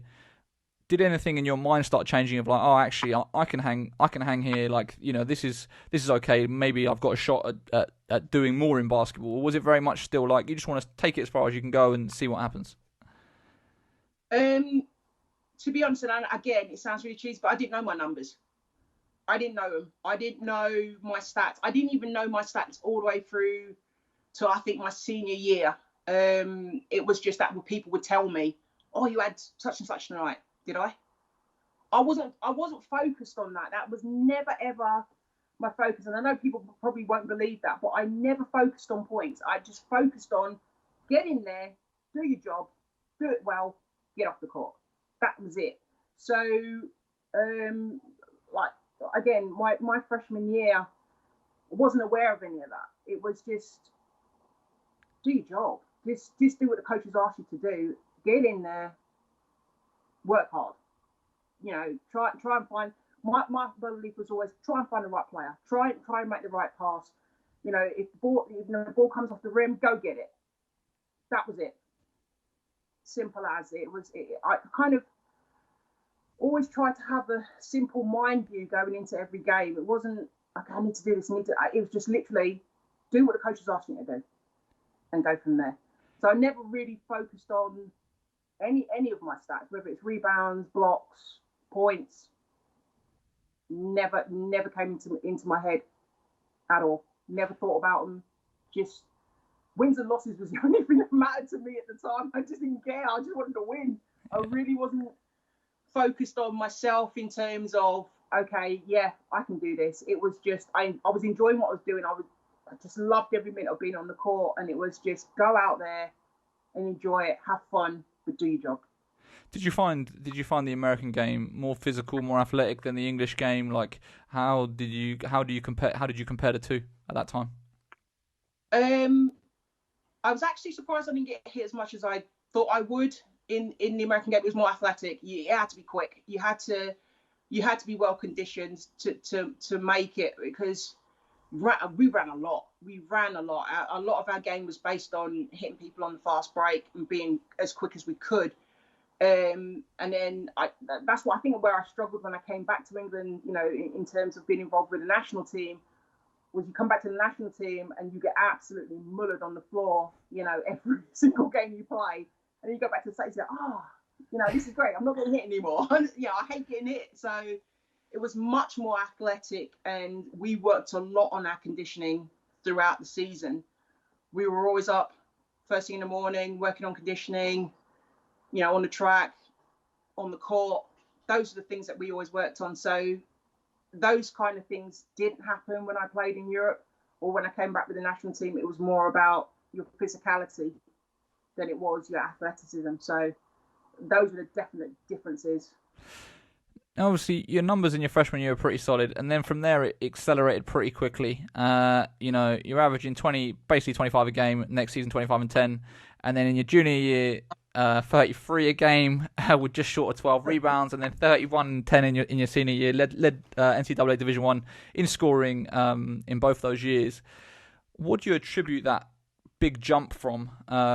did anything in your mind start changing of like, oh, actually, I can hang here. Like, you know, this is okay. Maybe I've got a shot at doing more in basketball. Or was it very much still like you just want to take it as far as you can go and see what happens? To be honest, and again, it sounds really cheesy, but I didn't know my numbers. I didn't know them. I didn't know my stats. I didn't even know my stats all the way through to, I think, my senior year. It was just that people would tell me, oh, you had such and such tonight. Did I? I wasn't focused on that. That was never, ever my focus. And I know people probably won't believe that, but I never focused on points. I just focused on get in there, do your job, do it well, get off the court. That was it. So, again, my freshman year, I wasn't aware of any of that. It was just do your job. Just do what the coaches ask you to do. Get in there, work hard. You know, try and find. My belief was always try and find the right player. Try and make the right pass. You know, if the ball comes off the rim, go get it. That was it. Simple as it was. I kind of always tried to have a simple mind view going into every game. It wasn't okay, I need to do this. It was just literally do what the coaches asked me to do, and go from there. So I never really focused on any of my stats, whether it's rebounds, blocks, points. Never came into my head at all. Never thought about them. Just wins and losses was the only thing that mattered to me at the time. I just didn't care. I just wanted to win. I really wasn't focused on myself in terms of, okay, yeah, I can do this. It was just, I was enjoying what I was doing. I just loved every minute of being on the court, and it was just go out there and enjoy it, have fun, but do your job. Did you find the American game more physical, more athletic than the English game? Like, how did you compare the two at that time? I was actually surprised I didn't get hit as much as I thought I would. In the American game, it was more athletic. You had to be quick. You had to be well conditioned to make it, because we ran a lot. A lot of our game was based on hitting people on the fast break and being as quick as we could. And then that's what I think where I struggled when I came back to England, you know, in terms of being involved with the national team, was you come back to the national team and you get absolutely mullered on the floor, you know, every single game you play. And then you go back to the States and go, you know, this is great. I'm not getting hit anymore. Yeah, I hate getting hit. So it was much more athletic, and we worked a lot on our conditioning throughout the season. We were always up first thing in the morning, working on conditioning, you know, on the track, on the court. Those are the things that we always worked on. So those kind of things didn't happen when I played in Europe, or when I came back with the national team. It was more about your physicality than it was your athleticism. So those are the definite differences. Obviously, your numbers in your freshman year were pretty solid, and then from there it accelerated pretty quickly. You know, you're averaging basically 25 a game. Next season, 25 and 10, and then in your junior year, 33 a game with just short of 12 rebounds, and then 31 and 10 in your senior year. Led NCAA Division 1 in scoring in both those years. What do you attribute that big jump from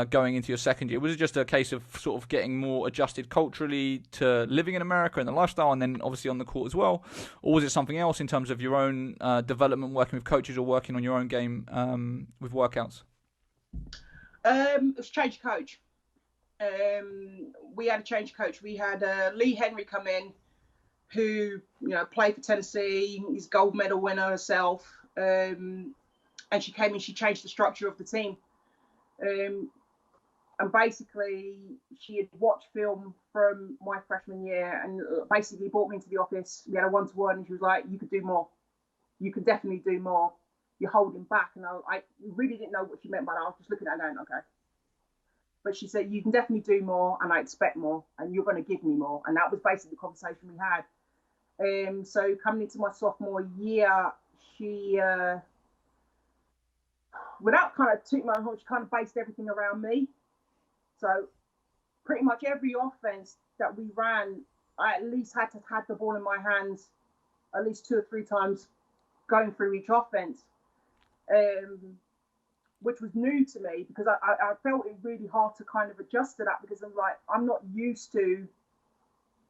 going into your second year? Was it just a case of sort of getting more adjusted culturally to living in America and the lifestyle, and then obviously on the court as well? Or was it something else in terms of your own development, working with coaches or working on your own game with workouts? It was change of coach. We had a change of coach. We had Lee Henry come in, who, you know, played for Tennessee. He's a gold medal winner herself. And she came in, she changed the structure of the team. And basically she had watched film from my freshman year and basically brought me into the office. We had a one-to-one, and she was like, you could do more. You could definitely do more. You're holding back. And I really didn't know what she meant by that. I was just looking at her going, okay. But she said, you can definitely do more, and I expect more, and you're going to give me more. And that was basically the conversation we had. So coming into my sophomore year, she... without kind of tooting my own horn, she kind of based everything around me. So pretty much every offense that we ran, I at least had to have the ball in my hands at least 2 or 3 times going through each offense. which was new to me because I felt it really hard to kind of adjust to that because I'm not used to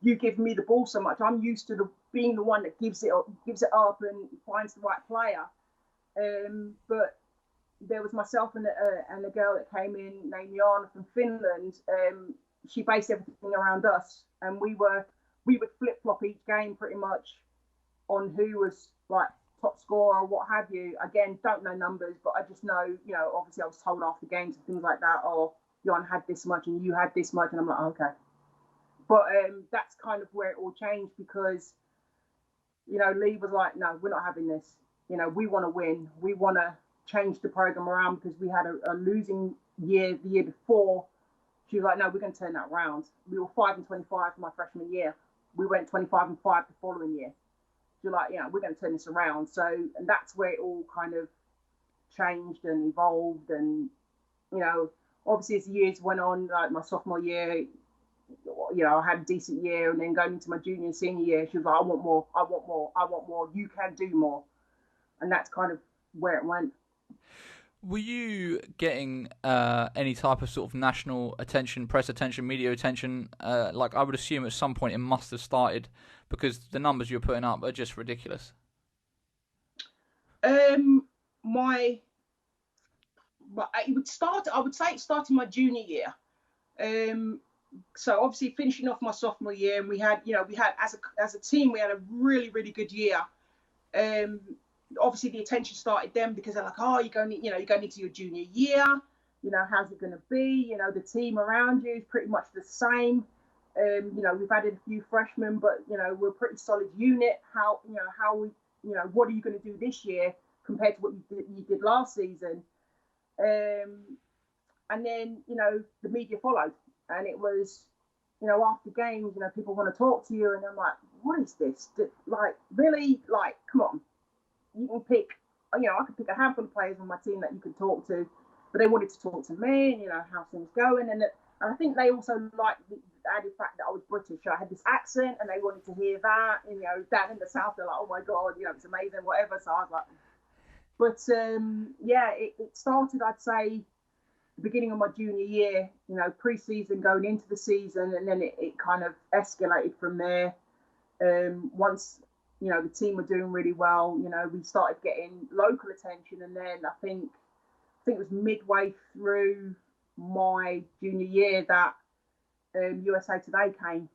you giving me the ball so much. I'm used to being the one that gives it up and finds the right player. But there was myself and a girl that came in named Jana from Finland. She based everything around us, and we would flip flop each game pretty much on who was like top scorer or what have you. Again, don't know numbers, but I just know, obviously I was told after games and things like that, oh, Jan had this much and you had this much, and I'm like, okay. But that's kind of where it all changed because, Lee was like, no, we're not having this. We want to win. We want to change the program around because we had a losing year the year before. She was like, no, we're going to turn that around. We were 5-25 my freshman year. We went 25-5 the following year. She was like, we're going to turn this around. So, and that's where it all kind of changed and evolved. And, obviously as the years went on, like my sophomore year, I had a decent year, and then going into my junior and senior year, she was like, I want more. You can do more. And that's kind of where it went. Were you getting any type of sort of national attention, press attention, media attention? Like I would assume at some point it must have started because the numbers you're putting up are just ridiculous. It would say it started my junior year. So obviously finishing off my sophomore year, and we had as a team, we had a really, really good year. Obviously the attention started then because they're like, oh, you're going into your junior year, how's it going to be? The team around you is pretty much the same. We've added a few freshmen, but we're a pretty solid unit. What are you going to do this year compared to what you did last season? And then the media followed, and it was after games, people want to talk to you, and I'm like, what is this? Like, really? Like, come on. You can pick, I could pick a handful of players on my team that you could talk to, but they wanted to talk to me, and, how things going. And I think they also liked the added fact that I was British. I had this accent, and they wanted to hear that. And, down in the South, they're like, oh my God, it's amazing, whatever. So I was like, but it started, I'd say, the beginning of my junior year, pre-season going into the season, and then it kind of escalated from there. Once the team were doing really well, we started getting local attention, and then I think it was midway through my junior year that USA Today came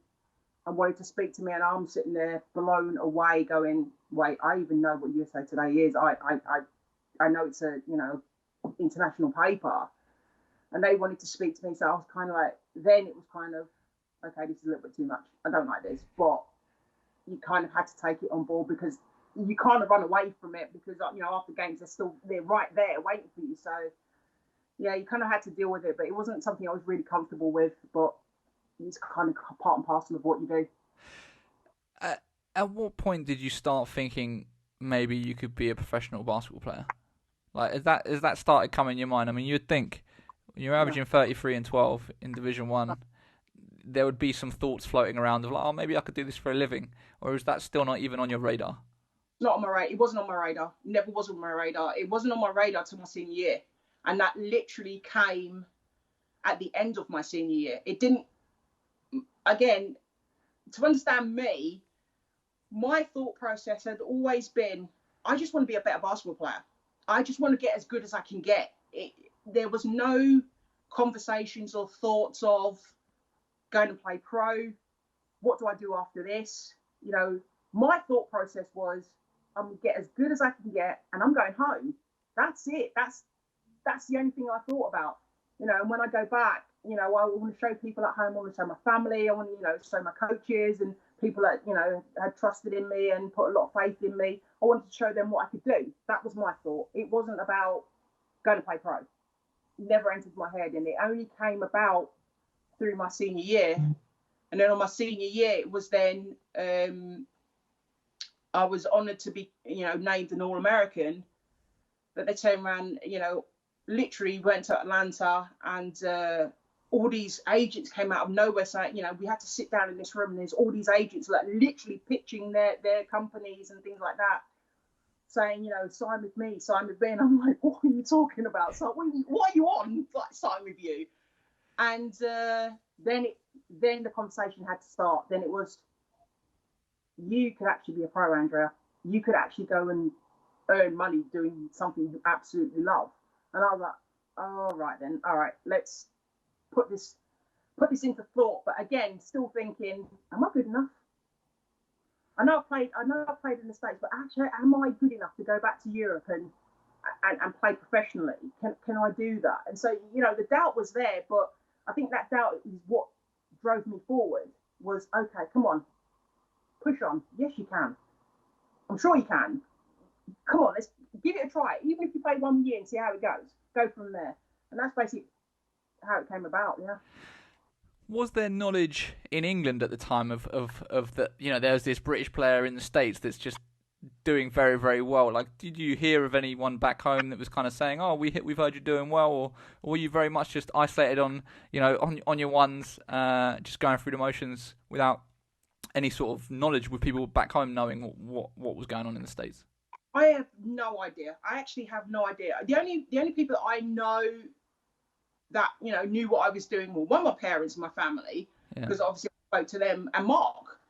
and wanted to speak to me, and I'm sitting there blown away going, wait, I even know what USA Today is. I know it's a international paper, and they wanted to speak to me, so I was kind of like, then it was kind of, okay, this is a little bit too much. I don't like this, but you kind of had to take it on board because you kind of run away from it because, after games, they're right there waiting for you. So, yeah, you kind of had to deal with it, but it wasn't something I was really comfortable with, but it's kind of part and parcel of what you do. At what point did you start thinking maybe you could be a professional basketball player? Like, is that started coming in your mind? I mean, you'd think when you're averaging 33 and 12 in Division 1, there would be some thoughts floating around of like, oh, maybe I could do this for a living, or is that still not even on your radar? Not on my radar. It wasn't on my radar. Never was on my radar. It wasn't on my radar till my senior year, and that literally came at the end of my senior year. It didn't. Again, to understand me, my thought process had always been, I just want to be a better basketball player. I just want to get as good as I can get. There was no conversations or thoughts of going to play pro. What do I do after this? My thought process was, I'm going to get as good as I can get, and I'm going home. That's it. That's the only thing I thought about. And when I go back, I want to show people at home, I want to show my family, I want to, show my coaches and people that, had trusted in me and put a lot of faith in me. I wanted to show them what I could do. That was my thought. It wasn't about going to play pro. It never entered my head, and it only came about through my senior year. And then on my senior year, it was then I was honoured to be, named an All-American. But they turned around, literally went to Atlanta, and all these agents came out of nowhere saying, we had to sit down in this room, and there's all these agents like literally pitching their companies and things like that. saying, sign with me, sign with me. And I'm like, what are you talking about? So what are you on? Like, sign with you. And then the conversation had to start. Then it was, you could actually be a pro, Andrea. You could actually go and earn money doing something you absolutely love. And I was like, all right then, all right, let's put this into thought. But again, still thinking, am I good enough? I know I played in the States, but actually, am I good enough to go back to Europe and play professionally? Can I do that? And so, the doubt was there, but I think that doubt is what drove me forward. Was, okay, come on, push on. Yes, you can. I'm sure you can. Come on, let's give it a try. Even if you play 1 year and see how it goes, go from there. And that's basically how it came about. Yeah. Was there knowledge in England at the time of that? There's this British player in the States that's just doing very, very well. Like, did you hear of anyone back home that was kind of saying, "Oh, we've heard you doing well," or were you very much just isolated on your ones, just going through the motions without any sort of knowledge with people back home knowing what was going on in the States? I have no idea. I actually have no idea. The only people that I know that knew what I was doing were, one, my parents and my family, because obviously I spoke to them, and Mark.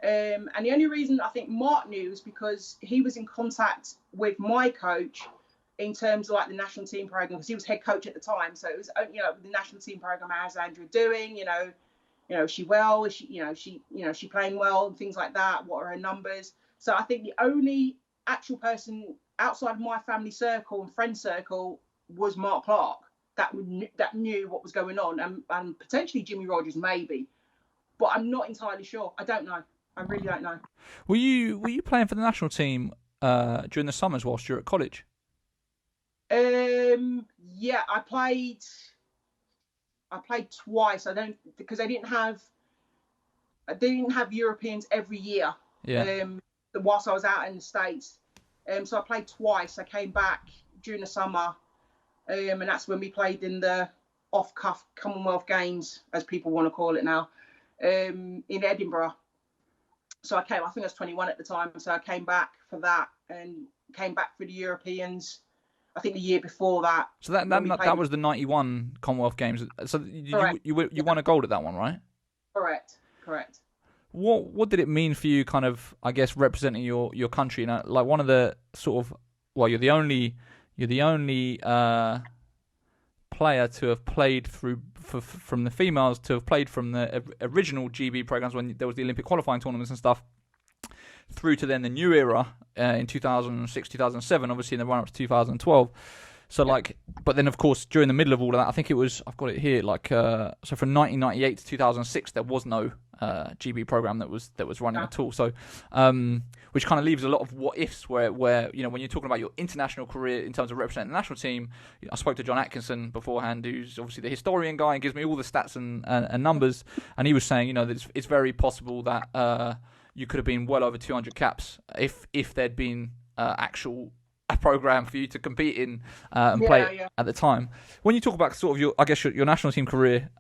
And the only reason I think Mark knew is because he was in contact with my coach in terms of like the national team program, because he was head coach at the time. So it was, the national team program, how's Andrea doing? Is she well? Is she playing well and things like that? What are her numbers? So I think the only actual person outside of my family circle and friend circle was Mark Clark that knew what was going on, and potentially Jimmy Rogers maybe, but I'm not entirely sure. I don't know. I really don't know. Were you playing for the national team during the summers whilst you were at college? Yeah, I played twice. Because they didn't have Europeans every year. Yeah. Whilst I was out in the States, so I played twice. I came back during the summer, and that's when we played in the off-cuff Commonwealth Games, as people want to call it now, in Edinburgh. So I think I was 21 at the time, so I came back for that and came back for the Europeans, I think the year before that. So that was the 91 Commonwealth Games. So you won a gold at that one, right? Correct. What did it mean for you, kind of, I guess, representing your country? Like one of the sort of, well, you're the only player to have played from the females to have played from the original GB programs when there was the Olympic qualifying tournaments and stuff, through to then the new era in 2006, 2007, obviously in the run up to 2012. So but then of course during the middle of all of that, I think it was, I've got it here, so from 1998 to 2006 there was no GB program that was running at all. So which kind of leaves a lot of what ifs where when you're talking about your international career in terms of representing the national team. I spoke to John Atkinson beforehand, who's obviously the historian guy and gives me all the stats and numbers, and he was saying that it's very possible that you could have been well over 200 caps if there'd been actual a program for you to compete in and play at the time. When you talk about sort of your national team career,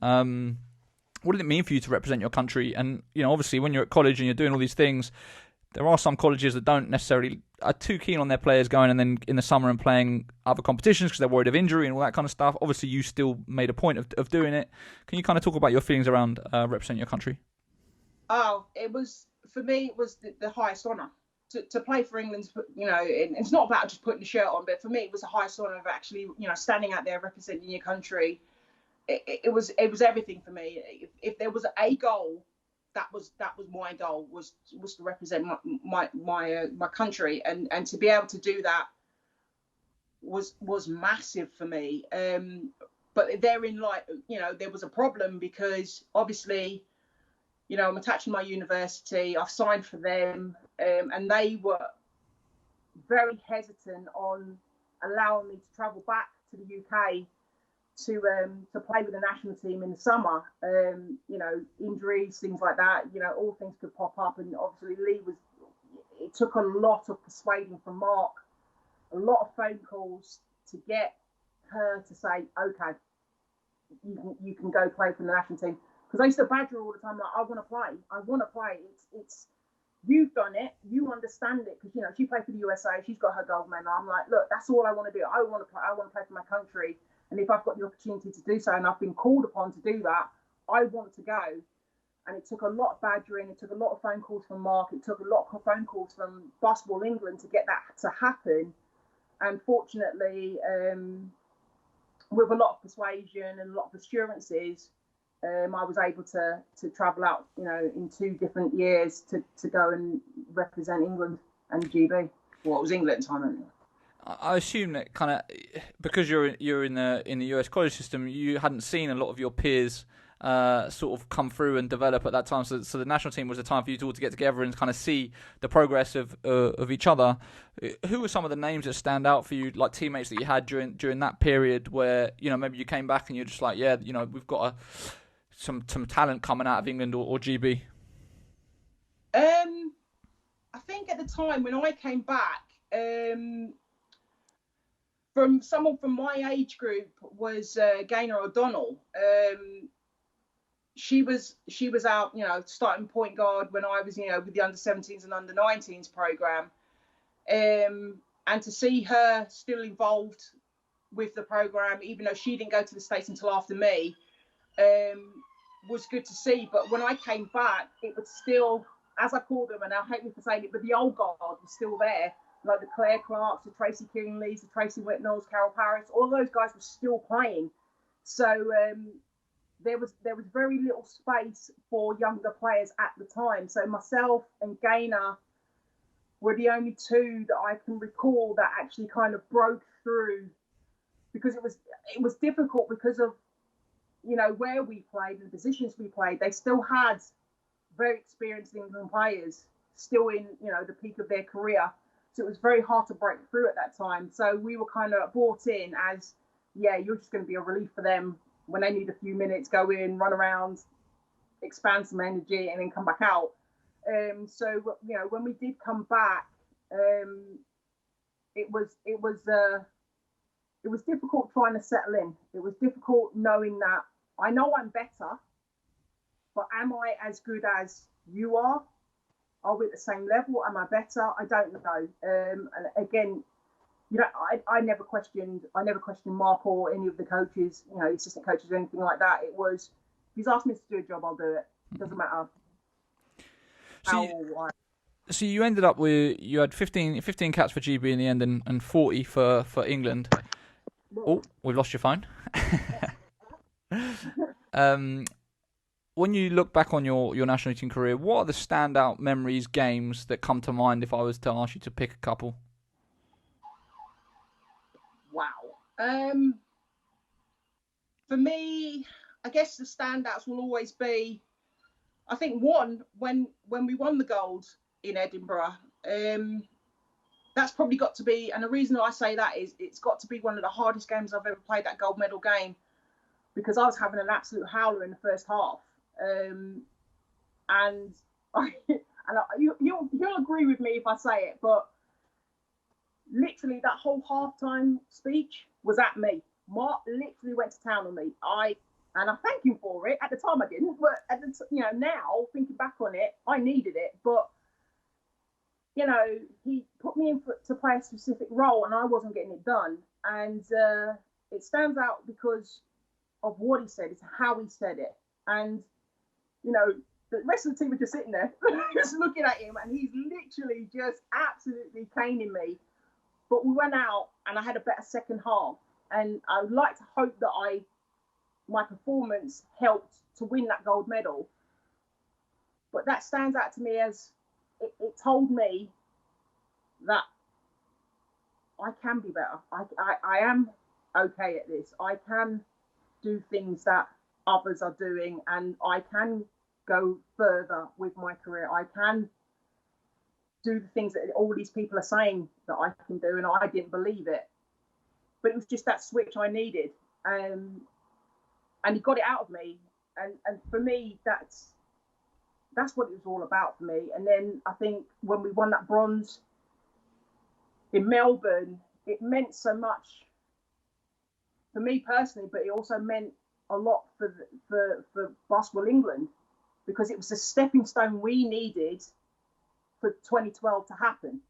what did it mean for you to represent your country? And obviously when you're at college and you're doing all these things, there are some colleges that don't necessarily are too keen on their players going and then in the summer and playing other competitions because they're worried of injury and all that kind of stuff. Obviously you still made a point of doing it. Can you kind of talk about your feelings around representing your country? Oh, for me it was the highest honour. To play for England, it's not about just putting the shirt on, but for me, it was the highest honour of actually, standing out there representing your country. It was everything for me. If there was a goal, that was my goal, was to represent my country, and to be able to do that was massive for me. But therein, there was a problem because obviously, I'm attached to my university. I've signed for them, and they were very hesitant on allowing me to travel back to the UK to play with the national team in the summer. Injuries, things like that. All things could pop up, and obviously it took a lot of persuading from Mark, a lot of phone calls to get her to say, okay, you can go play for the national team. Because I used to badger her all the time, like, I want to play. you've done it, you understand it, because, you know, she played for the USA, she's got her gold medal. I'm like, look, that's all I want to do. I want to play for my country. And if I've got the opportunity to do so, and I've been called upon to do that, I want to go. And it took a lot of badgering, it took a lot of phone calls from Mark, it took a lot of phone calls from Basketball England to get that to happen. And fortunately, with a lot of persuasion and a lot of assurances, I was able to travel out, you know, in 2 different years to go and represent England and GB. Well, it was England time, anyway. I assume that kind of because you're in the US college system, you hadn't seen a lot of your peers sort of come through and develop at that time. So the national team was a time for you all to get together and kind of see the progress of each other. Who were some of the names that stand out for you, like teammates that you had during that period where, you know, maybe you came back and you're just like, yeah, you know, we've got some talent coming out of England or GB? I think at the time when I came back, from someone from my age group was Gaynor O'Donnell. She was out, you know, starting point guard when I was, you know, with the under-17s and under-19s program. And to see her still involved with the program, even though she didn't go to the States until after me, was good to see. But when I came back, it was still, as I call them, and I hate me for saying it, but the old guard was still there. Like the Claire Clarks, the Tracy Kingleys, the Tracy Whitnalls, Carol Paris, all those guys were still playing. So there was very little space for younger players at the time. So myself and Gaynor were the only 2 that I can recall that actually kind of broke through, because it was difficult because of, you know, where we played and the positions we played. They still had very experienced England players still in, you know, the peak of their career. So it was very hard to break through at that time. So we were kind of brought in as, yeah, you're just going to be a relief for them when they need a few minutes, go in, run around, expand some energy, and then come back out. So, you know, when we did come back, it was difficult trying to settle in. It was difficult knowing that I know I'm better, but am I as good as you are? Are we at the same level? Am I better? I don't know. And again, you know, I never questioned Mark or any of the coaches, you know, assistant coaches or anything like that. It was, if he's asked me to do a job, I'll do it. It doesn't matter how or why. So you ended up with, you had 15 caps for GB in the end and 40 for England. Oh, we've lost your phone. When you look back on your national team career, what are the standout memories, games that come to mind if I was to ask you to pick a couple? Wow. For me, I guess the standouts will always be, I think, one, when we won the gold in Edinburgh, that's probably got to be, and the reason I say that is it's got to be one of the hardest games I've ever played, that gold medal game, because I was having an absolute howler in the first half. You'll agree with me if I say it, but literally that whole halftime speech was at me. Mark literally went to town on me. And I thank him for it. At the time I didn't, but now thinking back on it, I needed it. But you know, he put me in to play a specific role, and I wasn't getting it done. And it stands out because of what he said. It's how he said it. And you know, the rest of the team were just sitting there, just looking at him, and he's literally just absolutely caning me. But we went out, and I had a better second half. And I would like to hope that my performance helped to win that gold medal. But that stands out to me as it told me that I can be better. I am okay at this. I can do things that others are doing, and I can go further with my career. I can do the things that all these people are saying that I can do, and I didn't believe it. But it was just that switch I needed. And he got it out of me. And for me, that's what it was all about for me. And then I think when we won that bronze in Melbourne, it meant so much for me personally, but it also meant a lot for Basketball England, because it was a stepping stone we needed for 2012 to happen.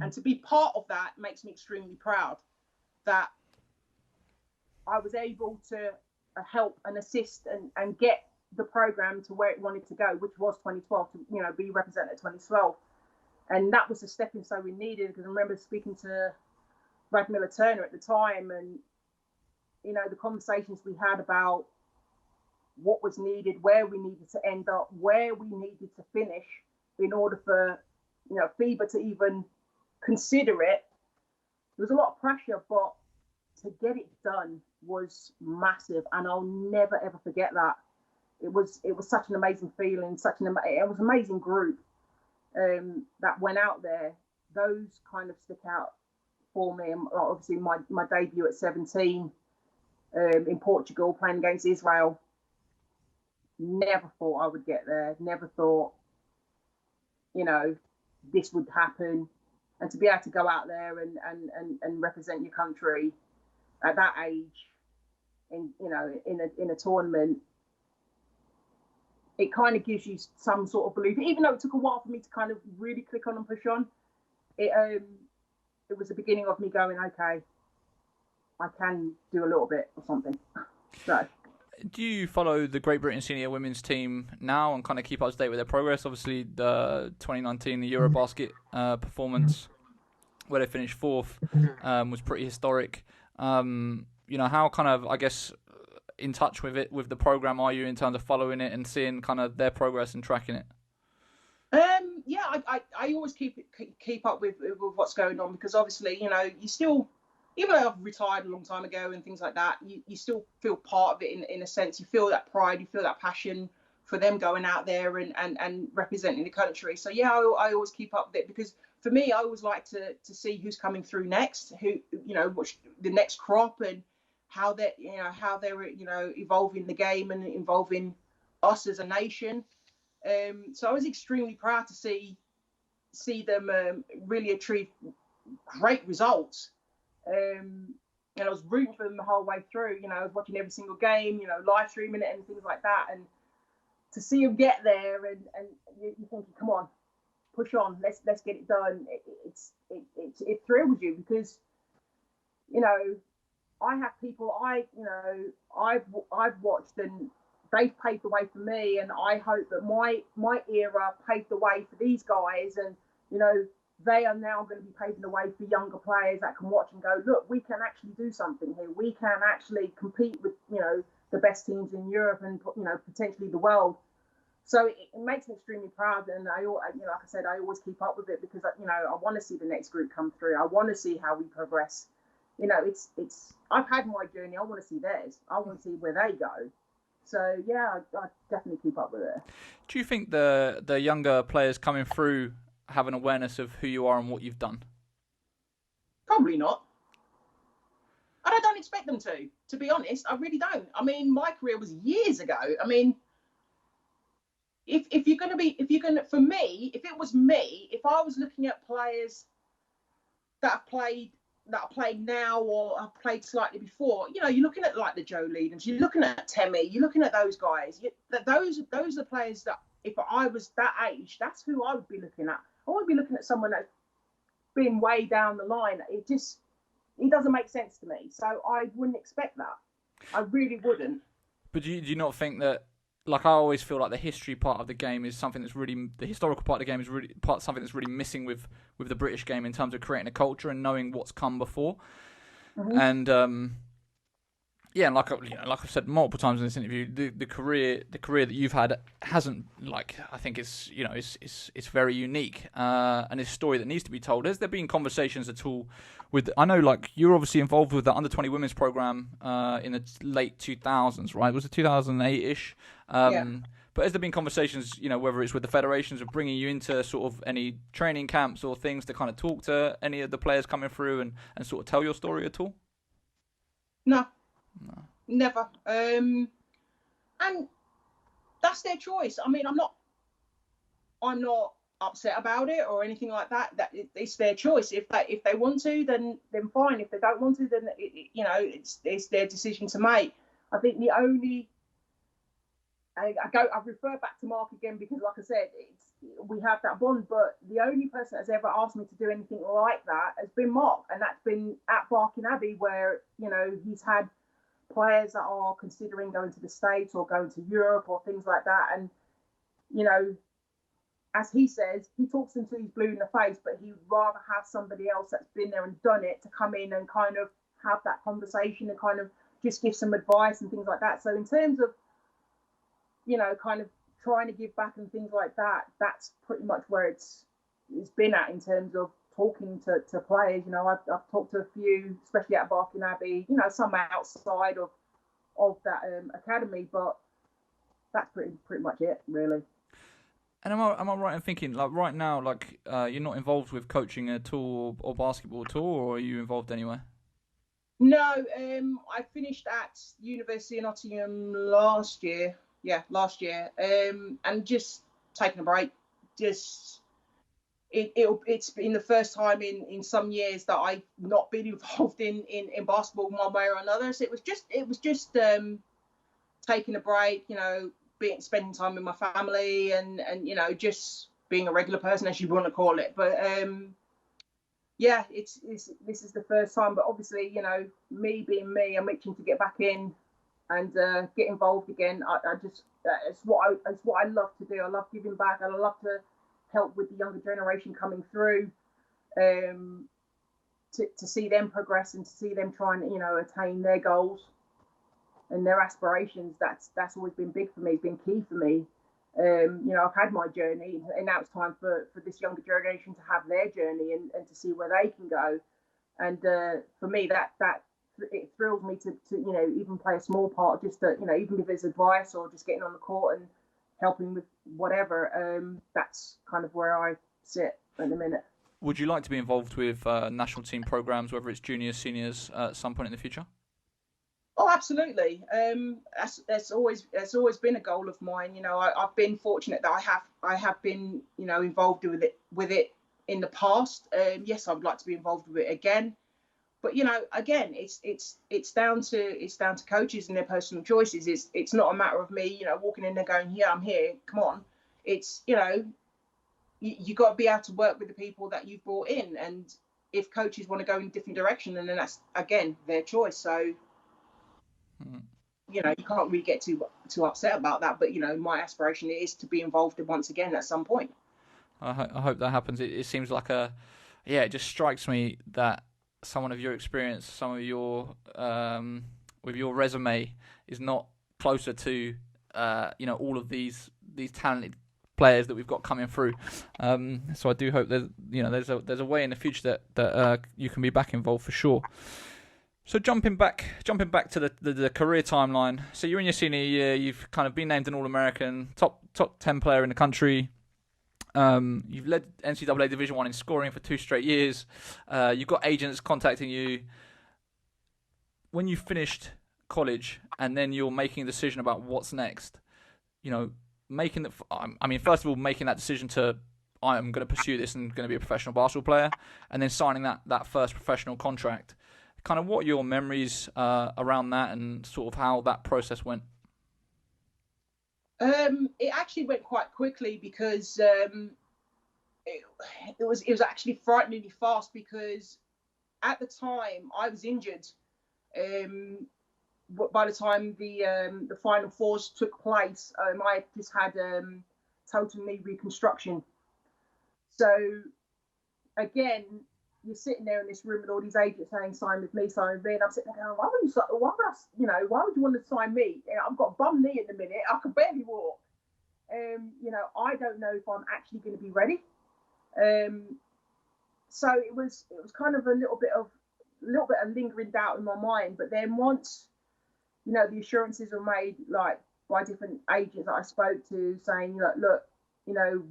And to be part of that makes me extremely proud that I was able to help and assist and get the program to where it wanted to go, which was 2012, to be represented at 2012. And that was the stepping stone we needed, because I remember speaking to Brad Miller-Turner at the time, and the conversations we had about what was needed, where we needed to end up, where we needed to finish in order for FIBA to even consider it. There was a lot of pressure, but to get it done was massive, and I'll never ever forget that. It was such an amazing feeling, it was an amazing group that went out there. Those kind of stick out for me. And obviously my debut at 17 in Portugal, playing against Israel. Never thought I would get there. Never thought, this would happen. And to be able to go out there and represent your country at that age, in a tournament, it kind of gives you some sort of belief. Even though it took a while for me to kind of really click on and push on, it was the beginning of me going, okay, I can do a little bit or something. So. Do you follow the Great Britain senior women's team now and kind of keep up to date with their progress? Obviously, the 2019 the Eurobasket performance, where they finished fourth, was pretty historic. How kind of, I guess, in touch with the program are you in terms of following it and seeing kind of their progress and tracking it? I always keep up with what's going on, because obviously, you still, even though I've retired a long time ago and things like that, you still feel part of it in a sense. You feel that pride, you feel that passion for them going out there and representing the country. So yeah, I always keep up with it, because for me, I always like to see who's coming through next, what's the next crop, and how they're evolving the game and involving us as a nation. So I was extremely proud to see them really achieve great results. And I was rooting for them the whole way through. I was watching every single game, live streaming it and things like that. And to see them get there, and you're thinking, come on, push on, let's get it done. It thrills you, because I have people I've watched, and they've paved the way for me, and I hope that my era paved the way for these guys, and they are now going to be paving the way for younger players that can watch and go, look, we can actually do something here. We can actually compete with the best teams in Europe and potentially the world. So it makes me extremely proud, and like I said, I always keep up with it, because I want to see the next group come through. I want to see how we progress. It's I've had my journey. I want to see theirs. I want to see where they go. So yeah, I definitely keep up with it. Do you think the younger players coming through have an awareness of who you are and what you've done? Probably not. And I don't expect them to be honest. I really don't. I mean, my career was years ago. I mean, if it was me, if I was looking at players that are playing now or have played slightly before, you're looking at like the Joe Leadens, you're looking at Temi, you're looking at those guys. Those are the players that, if I was that age, that's who I would be looking at. I wouldn't be looking at someone that's been way down the line. It doesn't make sense to me. So I wouldn't expect that. I really wouldn't. But do you not think that, like, I always feel like the history part of the game is something that's really, the historical part of the game is really something that's really missing with the British game in terms of creating a culture and knowing what's come before. Mm-hmm. And yeah, like I've said multiple times in this interview, the career that you've had hasn't, like, I think it's it's very unique, and it's a story that needs to be told. Has there been conversations at all with? I know, like, you're obviously involved with the under-20 women's program in the late 2000s, right? Was it 2008-ish? Yeah. But has there been conversations, whether it's with the federations of bringing you into sort of any training camps or things to kind of talk to any of the players coming through and sort of tell your story at all? No. Never. And that's their choice. I mean, I'm not upset about it or anything like that. That it's their choice. If they want to, then fine. If they don't want to, then it's their decision to make. I think the only I refer back to Mark again, because, like I said, we have that bond. But the only person that's ever asked me to do anything like that has been Mark, and that's been at Barking Abbey, where he's had players that are considering going to the States or going to Europe or things like that, and as he says, he talks until he's blue in the face, but he'd rather have somebody else that's been there and done it to come in and kind of have that conversation and kind of just give some advice and things like that. So in terms of, kind of trying to give back and things like that, that's pretty much where it's been at in terms of talking to players. I've talked to a few, especially at Barking Abbey, some outside of that academy, but that's pretty much it, really. And am I right in thinking, like right now, like you're not involved with coaching at all or basketball at all, or are you involved anywhere? No, I finished at University of Nottingham last year. Yeah, last year. And just taking a break. Just it's been the first time in some years that I've not been involved in basketball one way or another. So it was just taking a break, spending time with my family and just being a regular person, as you want to call it. But this is the first time. But obviously, me being me, I'm itching to get back in and get involved again. I just it's what I love to do. I love giving back, and I love to help with the younger generation coming through. To see them progress and to see them try and attain their goals and their aspirations. That's always been big for me. It's been key for me. I've had my journey, and now it's time for this younger generation to have their journey and to see where they can go. And for me, that it thrills me to even play a small part, just to even if it's advice or just getting on the court and helping with whatever. That's kind of where I sit at the minute. Would you like to be involved with national team programs, whether it's juniors, seniors, at some point in the future? Oh, absolutely. That's always been a goal of mine. I've been fortunate that I have been involved with it in the past. Yes, I would like to be involved with it again. But again, it's down to coaches and their personal choices. It's not a matter of me walking in there going, yeah, I'm here, come on. It's you got to be able to work with the people that you've brought in, and if coaches want to go in a different direction, then that's again their choice. So you can't really get too upset about that. But my aspiration is to be involved once again at some point. I hope that happens. It seems like it just strikes me that someone of your experience, some of your with your resume, is not closer to all of these talented players that we've got coming through. So I do hope there's a way in the future that you can be back involved for sure. So jumping back to the career timeline. So you're in your senior year. You've kind of been named an All-American, top 10 player in the country. You've led NCAA Division 1 in scoring for 2 straight years. You've got agents contacting you. When you finished college and then you're making a decision about what's next, first of all, making that decision to I am going to pursue this and going to be a professional basketball player, and then signing that first professional contract. Kind of what are your memories around that and sort of how that process went? It actually went quite quickly because it was actually frighteningly fast, because at the time I was injured. By the time the Final Fours took place, I just had total knee reconstruction. So again, you're sitting there in this room with all these agents saying, sign with me, and I'm sitting there going, why would you want to sign me? I've got a bum knee at the minute, I can barely walk. I don't know if I'm actually going to be ready. So it was kind of a little bit of lingering doubt in my mind. But then once, the assurances were made, like by different agents that I spoke to, saying, look,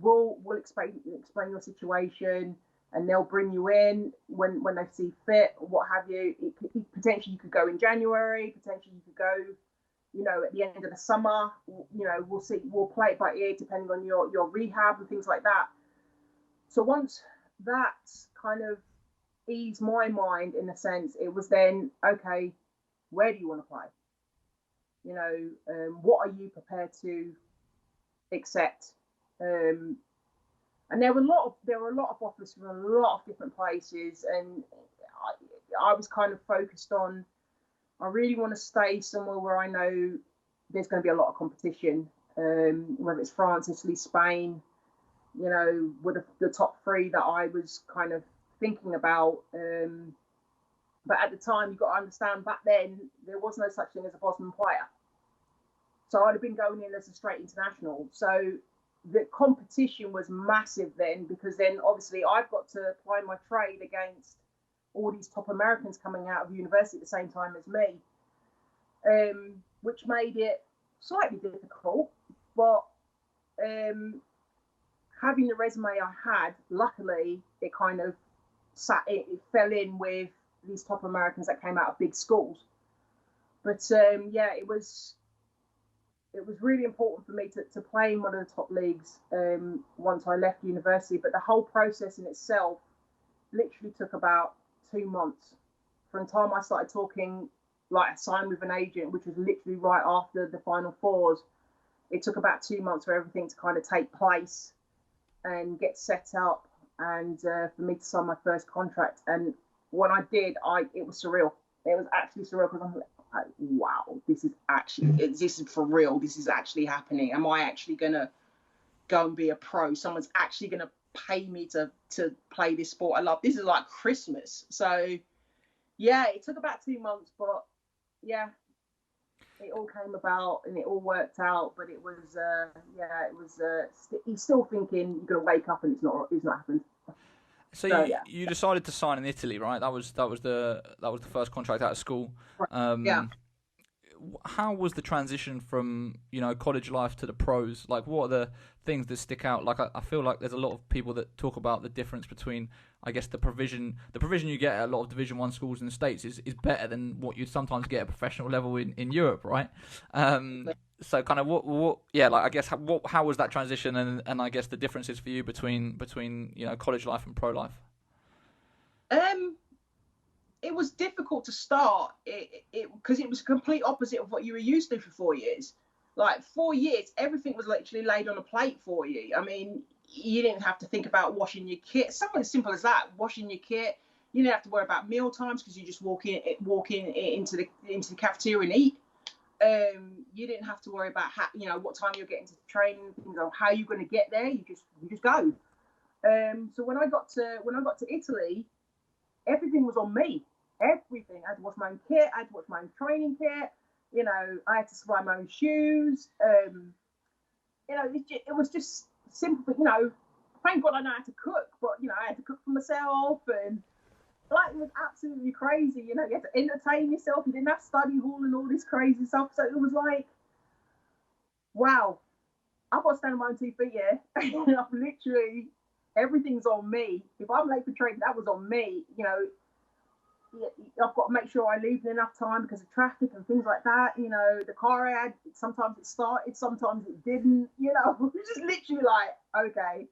we'll explain your situation, and they'll bring you in when they see fit, or what have you. Potentially you could go in January, potentially you could go, at the end of the summer. We'll see. We'll play it by ear depending on your rehab and things like that. So once that kind of eased my mind, in a sense, it was then, okay, where do you want to play? What are you prepared to accept? And there were a lot of offers from a lot of different places, and I was kind of focused on, I really want to stay somewhere where I know there's going to be a lot of competition, whether it's France, Italy, Spain, were the top three that I was kind of thinking about. But at the time, you've got to understand, back then, there was no such thing as a Bosman player. So I'd have been going in as a straight international. So the competition was massive then, because then obviously I've got to apply my trade against all these top Americans coming out of university at the same time as me, which made it slightly difficult. But having the resume I had, luckily, it kind of it fell in with these top Americans that came out of big schools. But it was really important for me to play in one of the top leagues once I left university. But the whole process in itself literally took about 2 months. From the time I started talking, like I signed with an agent, which was literally right after the Final Fours, it took about 2 months for everything to kind of take place and get set up, and for me to sign my first contract. And when I did, it was surreal. It was actually surreal, because I'm like, wow, this is for real. This is actually happening. Am I actually gonna go and be a pro? Someone's actually gonna pay me to play this sport I love. This is like Christmas. So yeah, it took about 2 months, but yeah, it all came about and it all worked out. But it was he's still thinking you're gonna wake up and it's not happened. So you decided to sign in Italy, right? That was the first contract out of school. Yeah. How was the transition from college life to the pros? Like, what are the things that stick out? Like, I feel like there's a lot of people that talk about the difference between, I guess, the provision you get at a lot of Division 1 schools in the States is better than what you'd sometimes get at professional level in Europe, right? So kind of I guess how was that transition, and I guess the differences for you between college life and pro life? It was difficult to start because it was a complete opposite of what you were used to for 4 years. Like 4 years, everything was literally laid on a plate for you. I mean, you didn't have to think about washing your kit. Something as simple as that, washing your kit. You didn't have to worry about meal times, because you just walk in into the cafeteria and eat. You didn't have to worry about what time you're getting to training, how you're going to get there. You just go. So when I got to Italy, everything was on me. Everything. I had to wash my own kit. I had to wash my own training kit. I had to supply my own shoes. It was just simple. But thank God I know how to cook. But I had to cook for myself, and it was absolutely crazy. You had to entertain yourself. You didn't have study hall and all this crazy stuff. So it was like, wow, I've got to stand on my own 2 feet here. I've literally, everything's on me. If I'm late for training, that was on me. I've got to make sure I leave in enough time because of traffic and things like that. The car I had, sometimes it started, sometimes it didn't. It's just literally like, okay.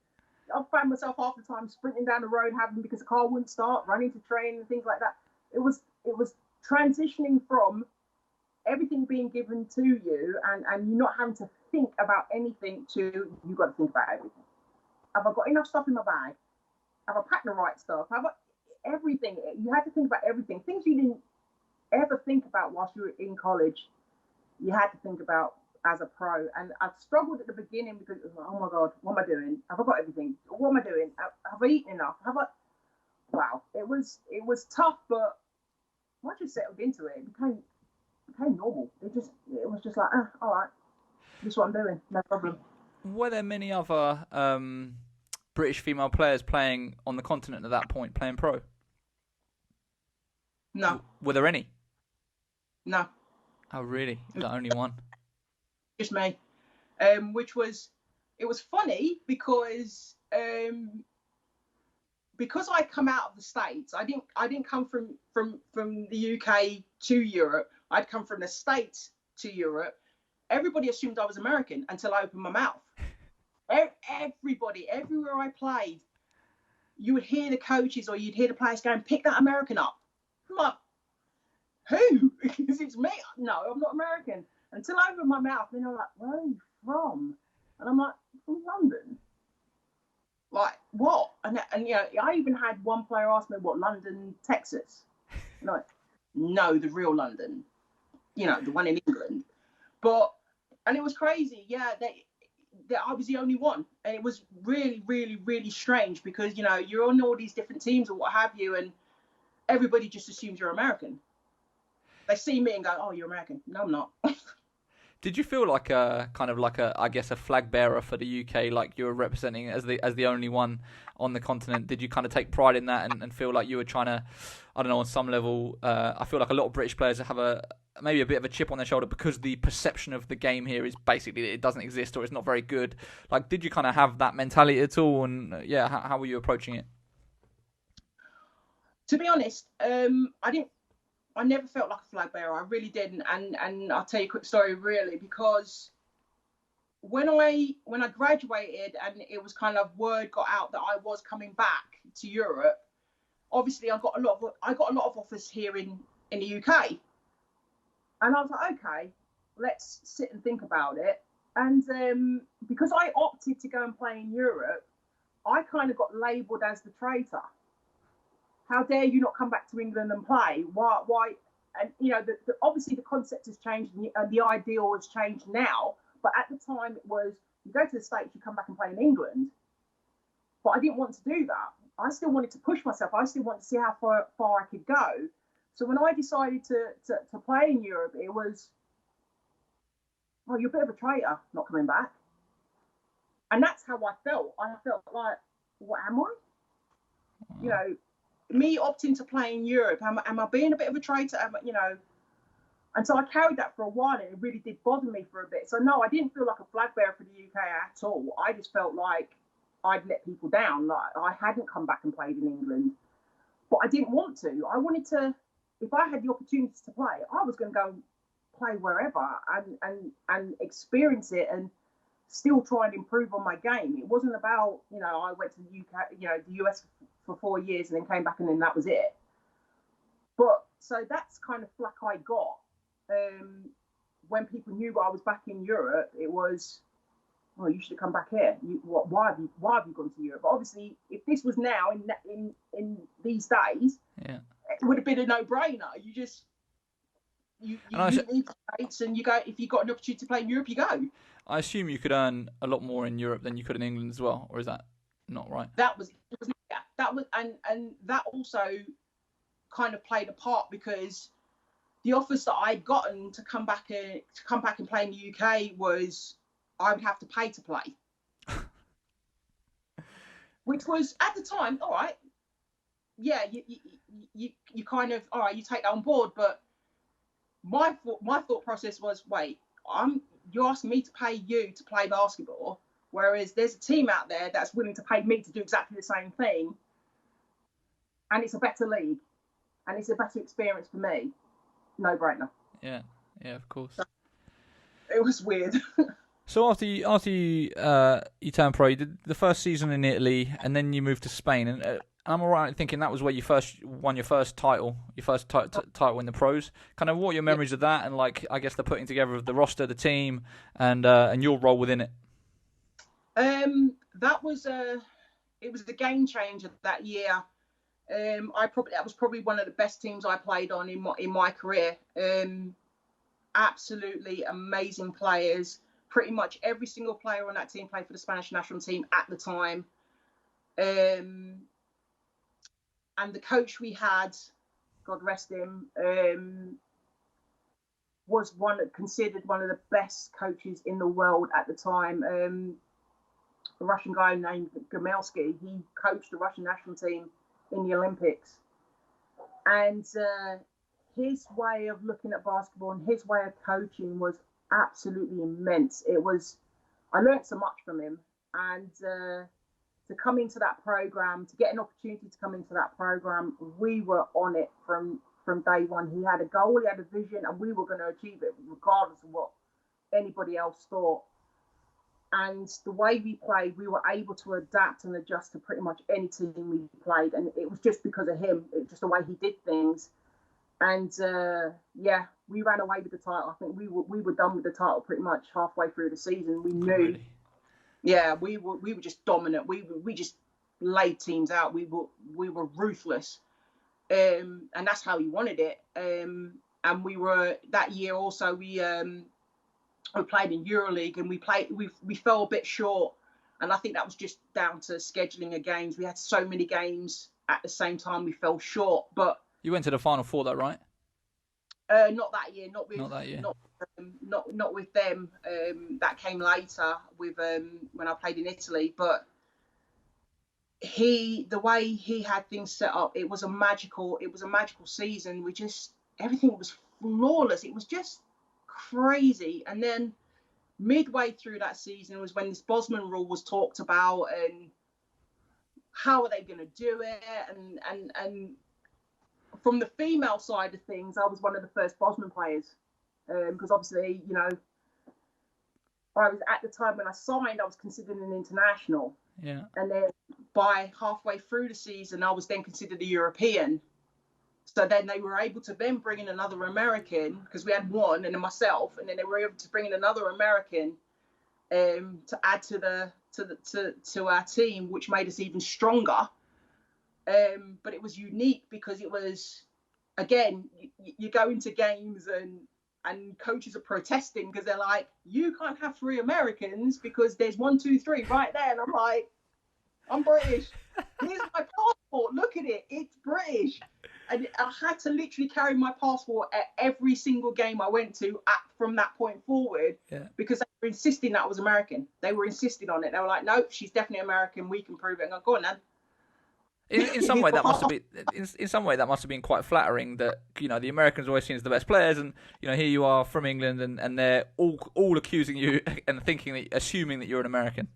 I found myself half the time sprinting down the road because the car wouldn't start, running to train and things like that. It was transitioning from everything being given to you and you not having to think about anything to you got to think about everything. Have I got enough stuff in my bag? Have I packed the right stuff? Have I everything? You had to think about everything. Things you didn't ever think about whilst you were in college, you had to think about as a pro. And I struggled at the beginning because it was like, oh my God, what am I doing? Have I got everything? What am I doing? Have I eaten enough? Wow, it was tough, but once you settled into it, it became normal. It was just like, all right, this is what I'm doing, no problem. Were there many other British female players playing on the continent at that point, playing pro? No. Were there any? No. Oh, really? Is that only one? Just me. It was funny because I come out of the States. I didn't come from the UK to Europe. I'd come from the States to Europe. Everybody assumed I was American until I opened my mouth. Everybody, everywhere I played, you would hear the coaches or you'd hear the players going, pick that American up. I'm like, who? Because it's me. No, I'm not American. Until I opened my mouth, then I'm like, where are you from? And I'm like, from London. Like, what? And you know, I even had one player ask me, what, London, Texas? Like, no, the real London, you know, the one in England. And it was crazy. Yeah, that I was the only one. And it was really, really, really strange because, you know, you're on all these different teams or what have you, and everybody just assumes you're American. They see me and go, oh, you're American. No, I'm not. Did you feel like a kind of like a, I guess, a flag bearer for the UK, like you were representing as the only one on the continent? Did you kind of take pride in that and feel like you were trying to, I don't know, on some level? I feel like a lot of British players have maybe a bit of a chip on their shoulder because the perception of the game here is basically that it doesn't exist or it's not very good. Like, did you kind of have that mentality at all? And yeah, how were you approaching it? To be honest, I never felt like a flag bearer. I really didn't. And I'll tell you a quick story, really, because when I graduated and it was kind of word got out that I was coming back to Europe, obviously I got a lot of offers here in the UK, and I was like, okay, let's sit and think about it. And because I opted to go and play in Europe, I kind of got labelled as the traitor. How dare you not come back to England and play? Why? And you know, obviously the concept has changed and the ideal has changed now. But at the time, it was you go to the States, you come back and play in England. But I didn't want to do that. I still wanted to push myself. I still wanted to see how far I could go. So when I decided to play in Europe, it was, well, you're a bit of a traitor not coming back. And that's how I felt. I felt like, what am I? You know, me opting to play in Europe, am I being a bit of a traitor? You know, and so I carried that for a while, and it really did bother me for a bit. So no, I didn't feel like a flag bearer for the UK at all. I just felt like I'd let people down. Like I hadn't come back and played in England, but I didn't want to. I wanted to. If I had the opportunity to play, I was going to go play wherever and experience it and still try and improve on my game. It wasn't about, you know, I went to the UK, you know, the US for 4 years and then came back and then that was it. But so that's kind of flack I got. When people knew I was back in Europe, it was, well, you should have come back here. Why have you gone to Europe? But obviously, if this was now in these days, yeah, it would have been a no-brainer. You just you meet these dates and you go. If you got an opportunity to play in Europe, you go. I assume you could earn a lot more in Europe than you could in England as well, or is that not right? That was and that also kind of played a part because the offers that I'd gotten to come back and play in the UK was I would have to pay to play, which was at the time all right. Yeah, you kind of all right. You take that on board, but my thought process was, wait, you're asking me to pay you to play basketball, whereas there's a team out there that's willing to pay me to do exactly the same thing, and it's a better league, and it's a better experience for me. No brainer. Yeah, of course. So, it was weird. So after you turned pro, you did the first season in Italy, and then you moved to Spain. And I'm all right thinking that was where you first won your first title, title in the pros. Kind of what are your memories of that, and like I guess the putting together of the roster, the team, and your role within it. That was it was a game changer that year. That was probably one of the best teams I played on in my career. Absolutely amazing players. Pretty much every single player on that team played for the Spanish national team at the time. And the coach we had, God rest him, was considered one of the best coaches in the world at the time. A Russian guy named Gamelsky. He coached the Russian national team in the Olympics. And his way of looking at basketball and his way of coaching was absolutely immense. I learned so much from him. And to come into that program, to get an opportunity to come into that program, we were on it from day one. He had a goal, he had a vision, and we were going to achieve it regardless of what anybody else thought. And the way we played, we were able to adapt and adjust to pretty much any team we played. And it was just because of him, just the way he did things. And we ran away with the title. I think we were done with the title pretty much halfway through the season. We knew, we were just dominant. We just laid teams out. We were ruthless, and that's how he wanted it. And we were that year also. We played in EuroLeague, and we fell a bit short, and I think that was just down to scheduling of games. We had so many games at the same time, we fell short. But you went to the Final Four, though, right? Not that year. Not that year. Not with them. That came later with when I played in Italy. But the way he had things set up, it was a magical season. Everything was flawless. It was just crazy. And then midway through that season was when this Bosman rule was talked about, and how are they going to do it? And from the female side of things, I was one of the first Bosman players, because obviously, I was at the time when I signed, I was considered an international. Yeah. And then by halfway through the season, I was then considered a European. So then they were able to then bring in another American, because we had one, and then myself, and then they were able to bring in another American to add to our team, which made us even stronger. But it was unique because it was, again, you go into games and coaches are protesting because they're like, you can't have 3 Americans because there's 1, 2, 3 right there. And I'm like, I'm British. Here's my passport. Look at it. It's British. And I had to literally carry my passport at every single game I went to from that point forward, because they were insisting that I was American. They were insisting on it. They were like, nope, she's definitely American. We can prove it. And I go on, then. In some way, that must have been. In some way, that must have been quite flattering. That the Americans are always seen as the best players, and here you are from England, and they're all accusing you and assuming that you're an American.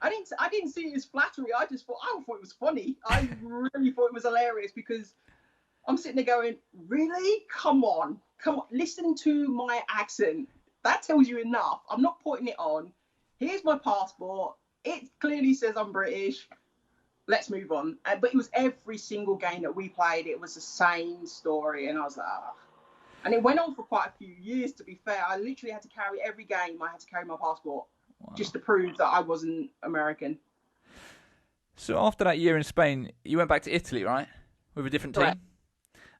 I didn't see it as flattery. I thought it was funny. I really thought it was hilarious, because I'm sitting there going, really? Come on, listen to my accent. That tells you enough. I'm not putting it on. Here's my passport. It clearly says I'm British. Let's move on. But it was every single game that we played, it was the same story. And I was like, And it went on for quite a few years, to be fair. I literally had to carry every game. I had to carry my passport just to prove that I wasn't American. So after that year in Spain, you went back to Italy, right? With a different team? Correct.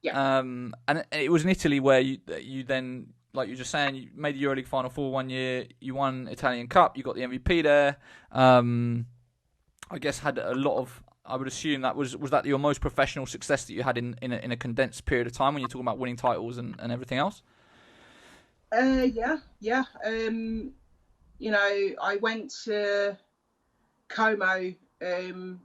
Yeah. And it was in Italy where you then, like you were just saying, you made the EuroLeague Final Four one year. You won Italian Cup. You got the MVP there. I guess had a lot of. I would assume that was that your most professional success that you had in a condensed period of time when you're talking about winning titles and everything else. Yeah. I went to Como, and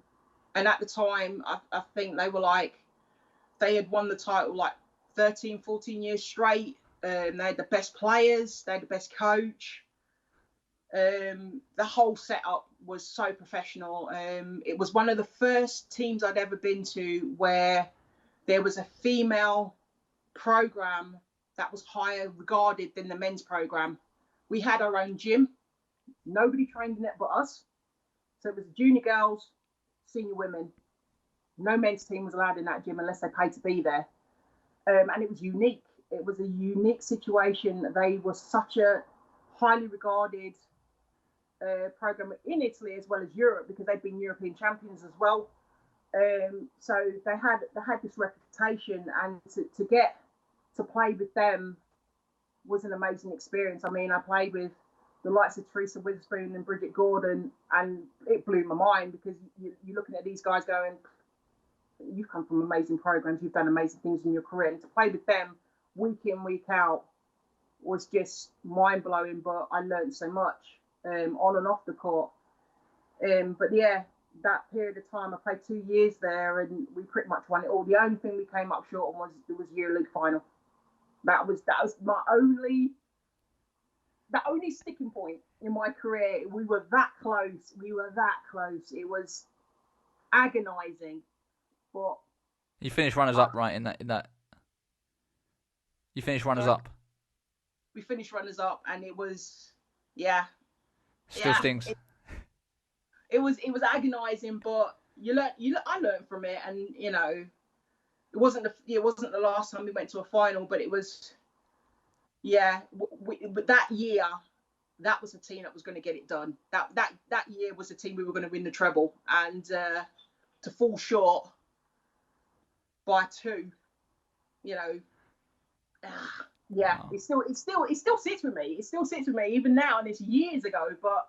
at the time, I think they had won the title like 13, 14 years straight. They had the best players. They had the best coach. The whole setup was so professional. It was one of the first teams I'd ever been to where there was a female program that was higher regarded than the men's program. We had our own gym. Nobody trained in it but us. So it was junior girls, senior women. No men's team was allowed in that gym unless they paid to be there. And it was unique. It was a unique situation. They were such a highly regarded program in Italy as well as Europe, because they'd been European champions as well. So they had this reputation, and to get to play with them was an amazing experience. I mean, I played with the likes of Teresa Witherspoon and Bridget Gordon, and it blew my mind, because you're looking at these guys going, you've come from amazing programs, you've done amazing things in your career, and to play with them week in, week out was just mind-blowing. But I learned so much on and off the court. But yeah, that period of time, I played 2 years there, and we pretty much won it all. The only thing we came up short on was EuroLeague final. That was my only sticking point in my career. We were that close. It was agonising. But you finished runners up, right? In that. You finished runners up. We finished runners up, and it was, Still stings. It was agonising, but I learned from it, and it wasn't the last time we went to a final, but it was, but that year that was a team that was going to get it done. That year was a team we were going to win the treble, and to fall short by 2, you know, yeah, wow. It still sits with me. It still sits with me even now, and it's years ago. But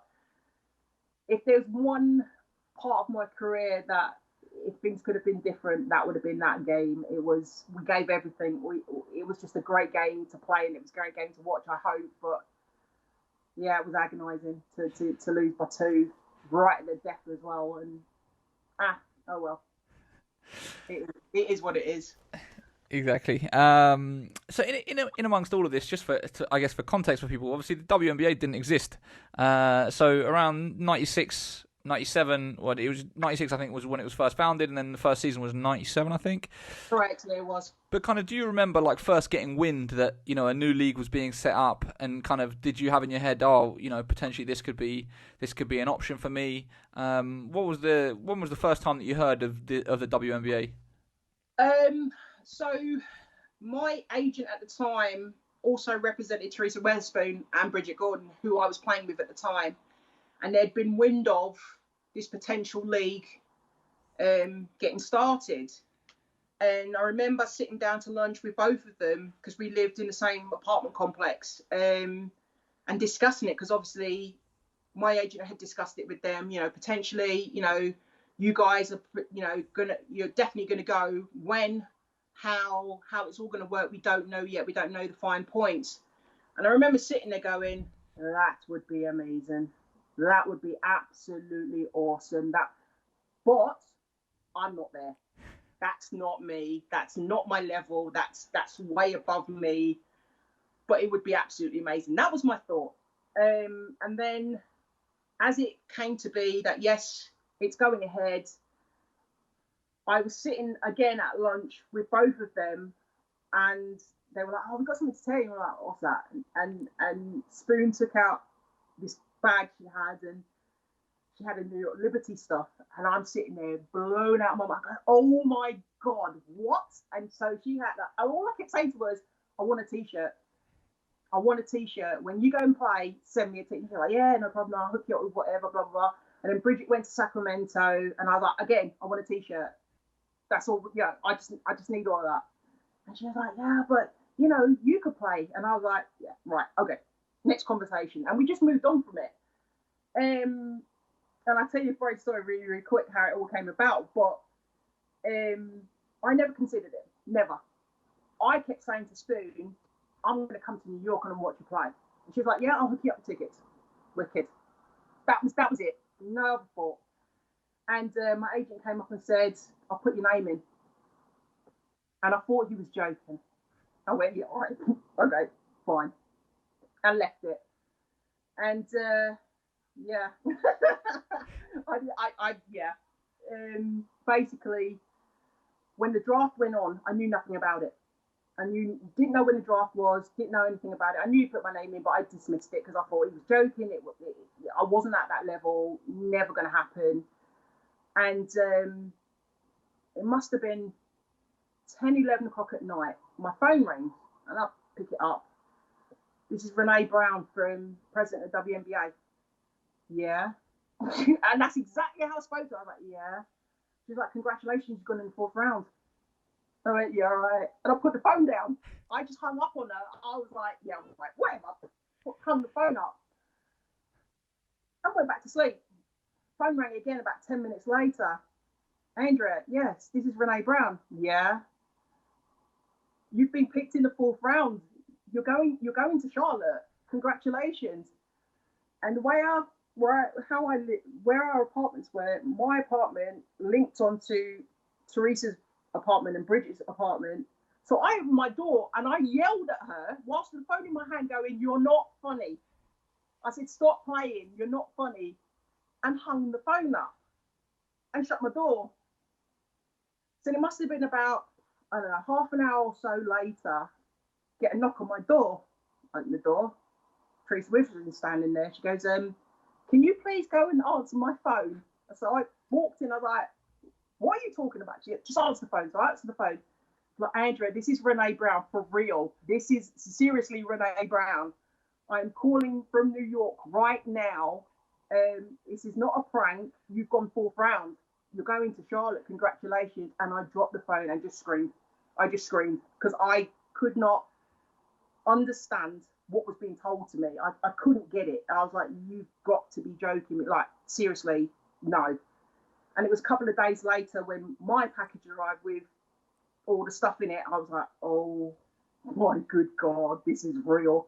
if there's one part of my career that, if things could have been different, that would have been that game. We gave everything. It was just a great game to play, and it was a great game to watch, I hope. But yeah, it was agonising to lose by 2 right at the death as well. And oh well, it is what it is. Exactly. So in amongst all of this, just for context for people, obviously the WNBA didn't exist. So around 96, 97, it was 96, I think, was when it was first founded, and then the first season was 97, I think. Correct, it was. But kind of, do you remember like first getting wind that, you know, a new league was being set up, and kind of, did you have in your head, oh, you know, potentially this could be an option for me? When was the first time that you heard of the WNBA? So my agent at the time also represented Teresa Weatherspoon and Bridget Gordon, who I was playing with at the time. And there'd been wind of this potential league getting started. And I remember sitting down to lunch with both of them, because we lived in the same apartment complex, and discussing it, because obviously my agent had discussed it with them, you know, potentially, you know, you guys are, you know, you're definitely going to go. When, how it's all going to work, we don't know yet. We don't know the fine points. And I remember sitting there going, that would be amazing. That would be absolutely awesome. But I'm not there. That's not me. That's not my level. That's way above me. But it would be absolutely amazing. That was my thought. And then as it came to be that, yes, it's going ahead, I was sitting again at lunch with both of them, and they were like, oh, we've got something to tell you. I'm like, what's that? And Spoon took out this bag she had, and she had a New York Liberty stuff, and I'm sitting there blown out of my mind, going, oh my God, what? And so she had that. All I kept saying to her was, I want a t-shirt. I want a t-shirt. When you go and play, send me a t-shirt. She's like, yeah, no problem, I'll hook you up with whatever, blah, blah, blah. And then Bridget went to Sacramento, and I was like, again, I want a t-shirt. That's all, yeah, I just need all of that. And she was like, yeah, but, you know, you could play. And I was like, yeah, right, okay, next conversation. And we just moved on from it. And I'll tell you a great story really, really quick how it all came about. But I never considered it, never. I kept saying to Spoon, I'm going to come to New York and watch you play. And she was like, yeah, I'll hook you up with tickets. Wicked. That was it. No other thought. And my agent came up and said, I'll put your name in. And I thought he was joking. I went, yeah, all right, okay, fine. And left it. And yeah, yeah. Basically, when the draft went on, I knew nothing about it. Didn't know when the draft was, didn't know anything about it. I knew he put my name in, but I dismissed it because I thought he was joking. I wasn't at that level, never going to happen. And it must have been 10, 11 o'clock at night. My phone rang, and I pick it up. This is Renee Brown, president of WNBA. Yeah. And that's exactly how I spoke to her. I was like, yeah. She was like, congratulations, you've gone in the 4th round. I went, yeah, all right. And I put the phone down. I just hung up on her. I was like, yeah, whatever. Hung the phone up. I went back to sleep. Phone rang again about 10 minutes later. Andrea, yes, this is Renee Brown. Yeah. You've been picked in the 4th round. You're going to Charlotte. Congratulations. And the way where our apartments were, my apartment linked onto Teresa's apartment and Bridget's apartment. So I opened my door and I yelled at her whilst with the phone in my hand going, you're not funny. I said, stop playing, you're not funny. And hung the phone up and shut my door. So it must have been about, I don't know, half an hour or so later, get a knock on my door. Open the door. Teresa Weatherspoon is standing there. She goes, can you please go and answer my phone? So I walked in, I was like, what are you talking about? She just answer the phone. So I answered the phone. Like, Andrea, this is Renee Brown for real. This is seriously Renee Brown. I'm calling from New York right now. This is not a prank. You've gone 4th round. You're going to Charlotte. Congratulations. And I dropped the phone and just screamed. I just screamed because I could not understand what was being told to me. I couldn't get it. I was like, you've got to be joking me. Like, seriously, no. And it was a couple of days later when my package arrived with all the stuff in it. I was like, oh my good God, this is real.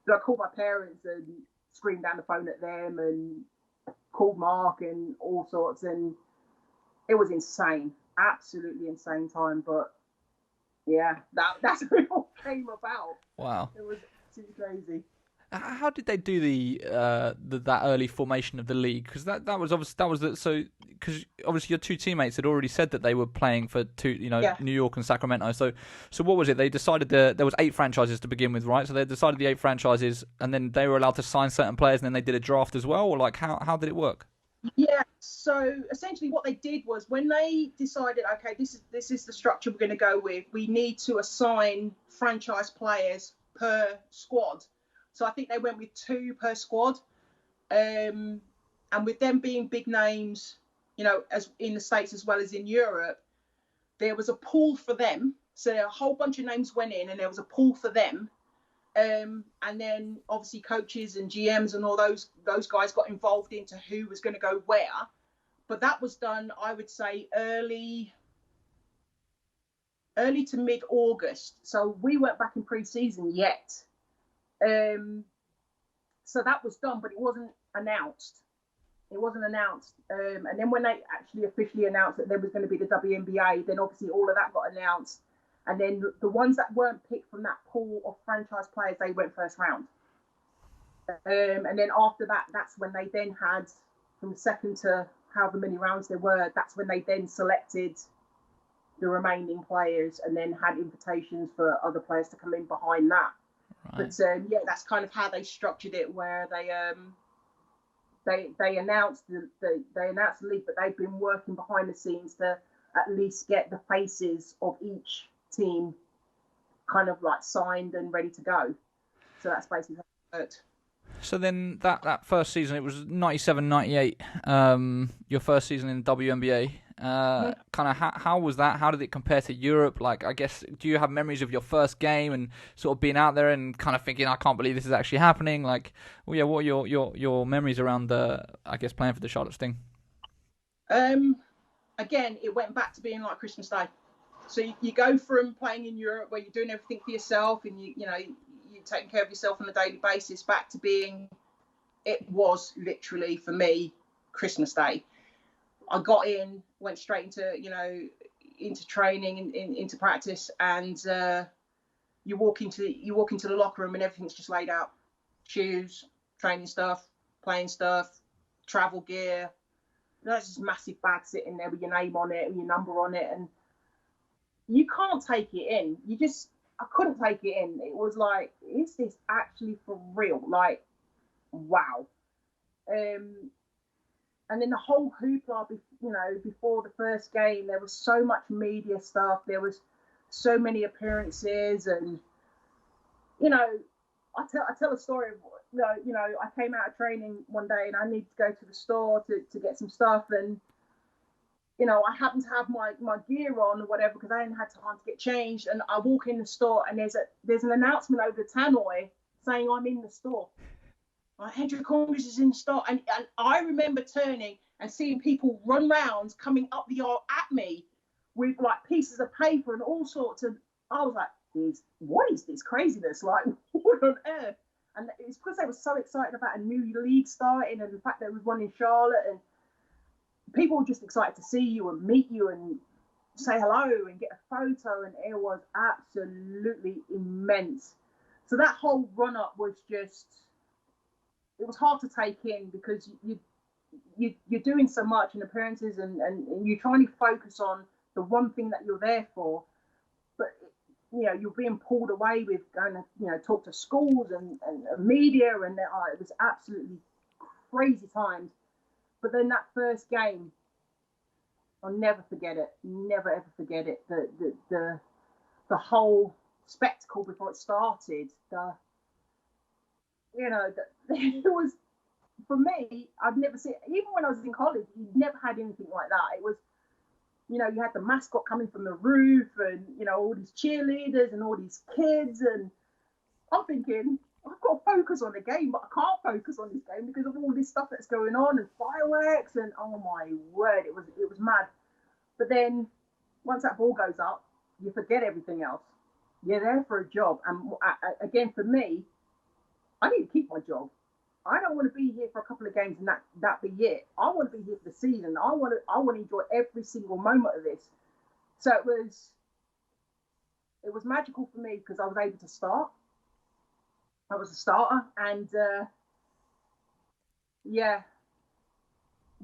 So I called my parents and screamed down the phone at them and called Mark and all sorts. And it was insane, absolutely insane time. But yeah, that's how it all came about. Wow. It was too crazy. How did they do that early formation of the league? Because that was obviously because obviously your two teammates had already said that they were playing for New York and Sacramento. So what was it? They decided there was 8 franchises to begin with, right? So they decided the 8 franchises, and then they were allowed to sign certain players, and then they did a draft as well. Or like how did it work? Yeah. So essentially, what they did was when they decided, okay, this is the structure we're going to go with. We need to assign franchise players per squad. So I think they went with 2 per squad, and with them being big names, as in the States as well as in Europe, there was a pool for them. So a whole bunch of names went in, and there was a pool for them. And then obviously coaches and GMs and all those guys got involved into who was going to go where. But that was done, I would say, early to mid-August. So we weren't back in pre-season yet. So that was done, but it wasn't announced. And then when they actually officially announced that there was going to be the WNBA, then obviously all of that got announced. And then the ones that weren't picked from that pool of franchise players, they went 1st round. And then after that, that's when they then had, from the 2nd to however many rounds there were, that's when they then selected the remaining players and then had invitations for other players to come in behind that. Right. But that's kind of how they structured it, where they announced the league, but they've been working behind the scenes to at least get the faces of each team kind of like signed and ready to go. So that's basically how it worked. So then that first season, it was 97-98, your first season in the WNBA. Kind of how was that? How did it compare to Europe? Like, I guess, do you have memories of your first game and sort of being out there and kind of thinking, I can't believe this is actually happening? Like, well, yeah, what are your memories around playing for the Charlotte Sting? Again, it went back to being like Christmas Day. So you go from playing in Europe where you're doing everything for yourself and you're taking care of yourself on a daily basis, back to being, it was literally for me Christmas Day. I got in, went straight into training, into practice, and you walk into the locker room and everything's just laid out: shoes, training stuff, playing stuff, travel gear. There's this massive bag sitting there with your name on it and your number on it, and you can't take it in. I couldn't take it in. It was like, is this actually for real? Like, wow. And then the whole hoopla, before the first game, there was so much media stuff. There was so many appearances, and I tell a story of, I came out of training one day and I needed to go to the store to get some stuff, and I happened to have my gear on or whatever because I hadn't had time to get changed, and I walk in the store and there's an announcement over the tannoy saying I'm in the store. Andrea Congreaves is in the store, and I remember turning and seeing people run round coming up the aisle at me with like pieces of paper and all sorts of. I was like, what is this craziness? Like, what on earth? And it's because they were so excited about a new league starting and the fact that there was one in Charlotte, and people were just excited to see you and meet you and say hello and get a photo, and it was absolutely immense. So that whole run up was just, it was hard to take in because you're doing so much in appearances and you're trying to focus on the one thing that you're there for, but you're being pulled away with going to talk to schools and media, and it was absolutely crazy times. But then that first game, I'll never forget it. Never ever forget it. The whole spectacle before it started. you know, it was, for me, I've never seen, even when I was in college, you never had anything like that. It was, you know, you had the mascot coming from the roof and, you know, all these cheerleaders and all these kids. And I'm thinking, I've got to focus on the game, but I can't focus on this game because of all this stuff that's going on and fireworks. And oh my word, it was mad. But then once that ball goes up, you forget everything else. You're there for a job. And again, for me, I need to keep my job. I don't want to be here for a couple of games and that be it. I want to be here for the season. I want to enjoy every single moment of this. So it was magical for me because I was able to start. I was a starter, and yeah,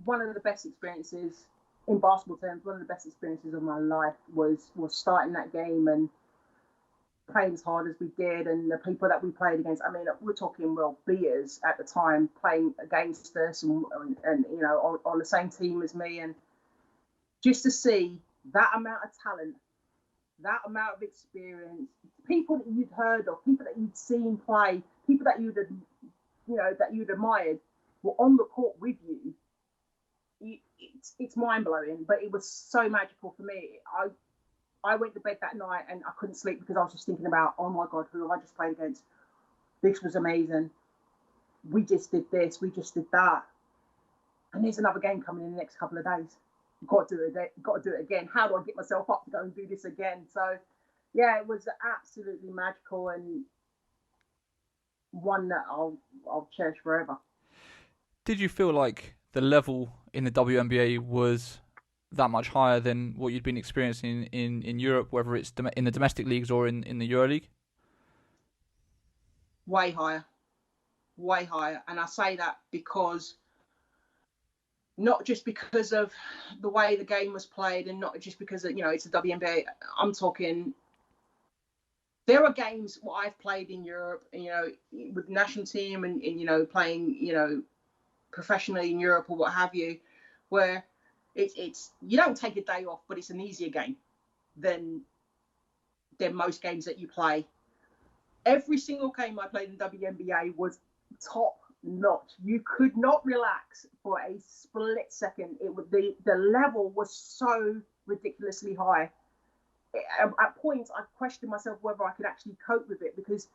one of the best experiences in basketball terms. One of the best experiences of my life was starting that game and playing as hard as we did, and the people that we played against. I mean, we're talking world beaters at the time playing against us, and you know, on the same team as me, and just to see that amount of talent, that amount of experience, people that you'd heard of, people that you'd seen play, people that you'd admired, were on the court with you. It's mind blowing, but it was so magical for me. I went to bed that night and I couldn't sleep because I was just thinking about, oh my God, who have I just played against? This was amazing. We just did this, we just did that. And there's another game coming in the next couple of days. Got to do it again. How do I get myself up to go and do this again? So yeah, it was absolutely magical and one that I'll cherish forever. Did you feel like the level in the WNBA was that much higher than what you'd been experiencing in Europe, whether it's in the domestic leagues or in the EuroLeague? Way higher. And I say that because not just because of the way the game was played and not just because of, you know, it's a WNBA. I'm talking, there are games what I've played in Europe, you know, with the national team and you know, playing, you know, professionally in Europe or what have you, where it's you don't take a day off, but it's an easier game than most games that you play. Every single game I played in WNBA was top notch. You could not relax for a split second. It would the level was so ridiculously high. At points, I questioned myself whether I could actually cope with it because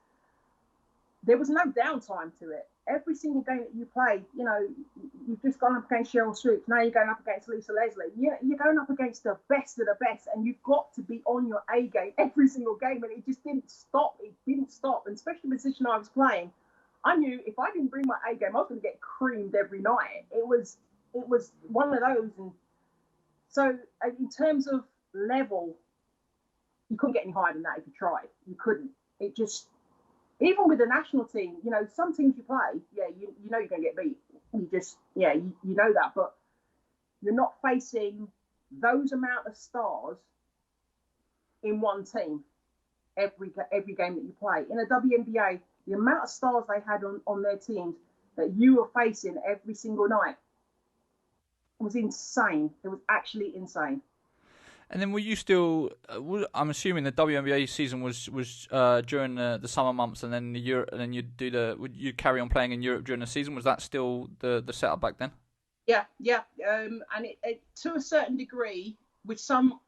there was no downtime to it. Every single game that you play, you know, you've just gone up against Cheryl Swoops. Now you're going up against Lisa Leslie. You're going up against the best of the best, and you've got to be on your A game every single game. And it just didn't stop. It didn't stop. And especially the position I was playing, I knew if I didn't bring my A game, I was going to get creamed every night. It was one of those. And so, in terms of level, you couldn't get any higher than that if you tried. You couldn't. It just, even with the national team, you know, some teams you play, yeah, you know you're going to get beat. You just, yeah, you know that. But you're not facing those amount of stars in one team every game that you play. In a WNBA, the amount of stars they had on their teams that you were facing every single night was insane. It was actually insane. And then were you still? I'm assuming the WNBA season was during the summer months, and then would you carry on playing in Europe during the season? Was that still the setup back then? Yeah. And it to a certain degree, with some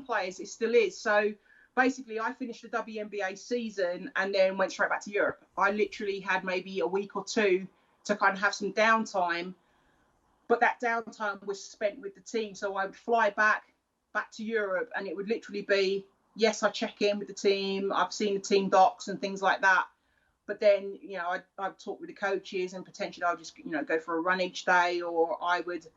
players, it still is. So basically, I finished the WNBA season and then went straight back to Europe. I literally had maybe a week or two to kind of have some downtime, but that downtime was spent with the team. So I would fly back to Europe, and it would literally be, yes, I check in with the team, I've seen the team docs and things like that, but then, you know, I'd talk with the coaches and potentially I'll just, you know, go for a run each day, or I would,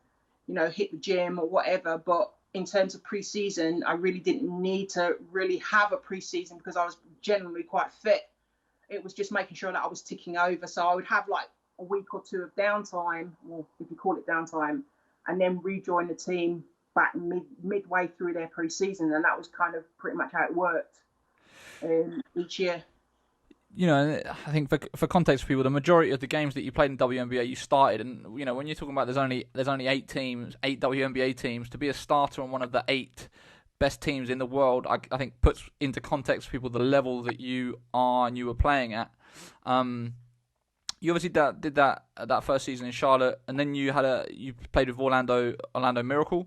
you know, hit the gym or whatever. But in terms of pre-season, I really didn't need to really have a pre-season because I was generally quite fit. It was just making sure that I was ticking over. So I would have like a week or two of downtime, or if you call it downtime, and then rejoin the team back midway through their pre-season, and that was kind of pretty much how it worked each year. You know, I think for context for people, the majority of the games that you played in WNBA, you started, and you know, when you're talking about there's only 8 WNBA teams, to be a starter on one of the 8 best teams in the world, I think puts into context for people the level that you are and you were playing at. you obviously did that first season in Charlotte, and then you played with Orlando Miracle.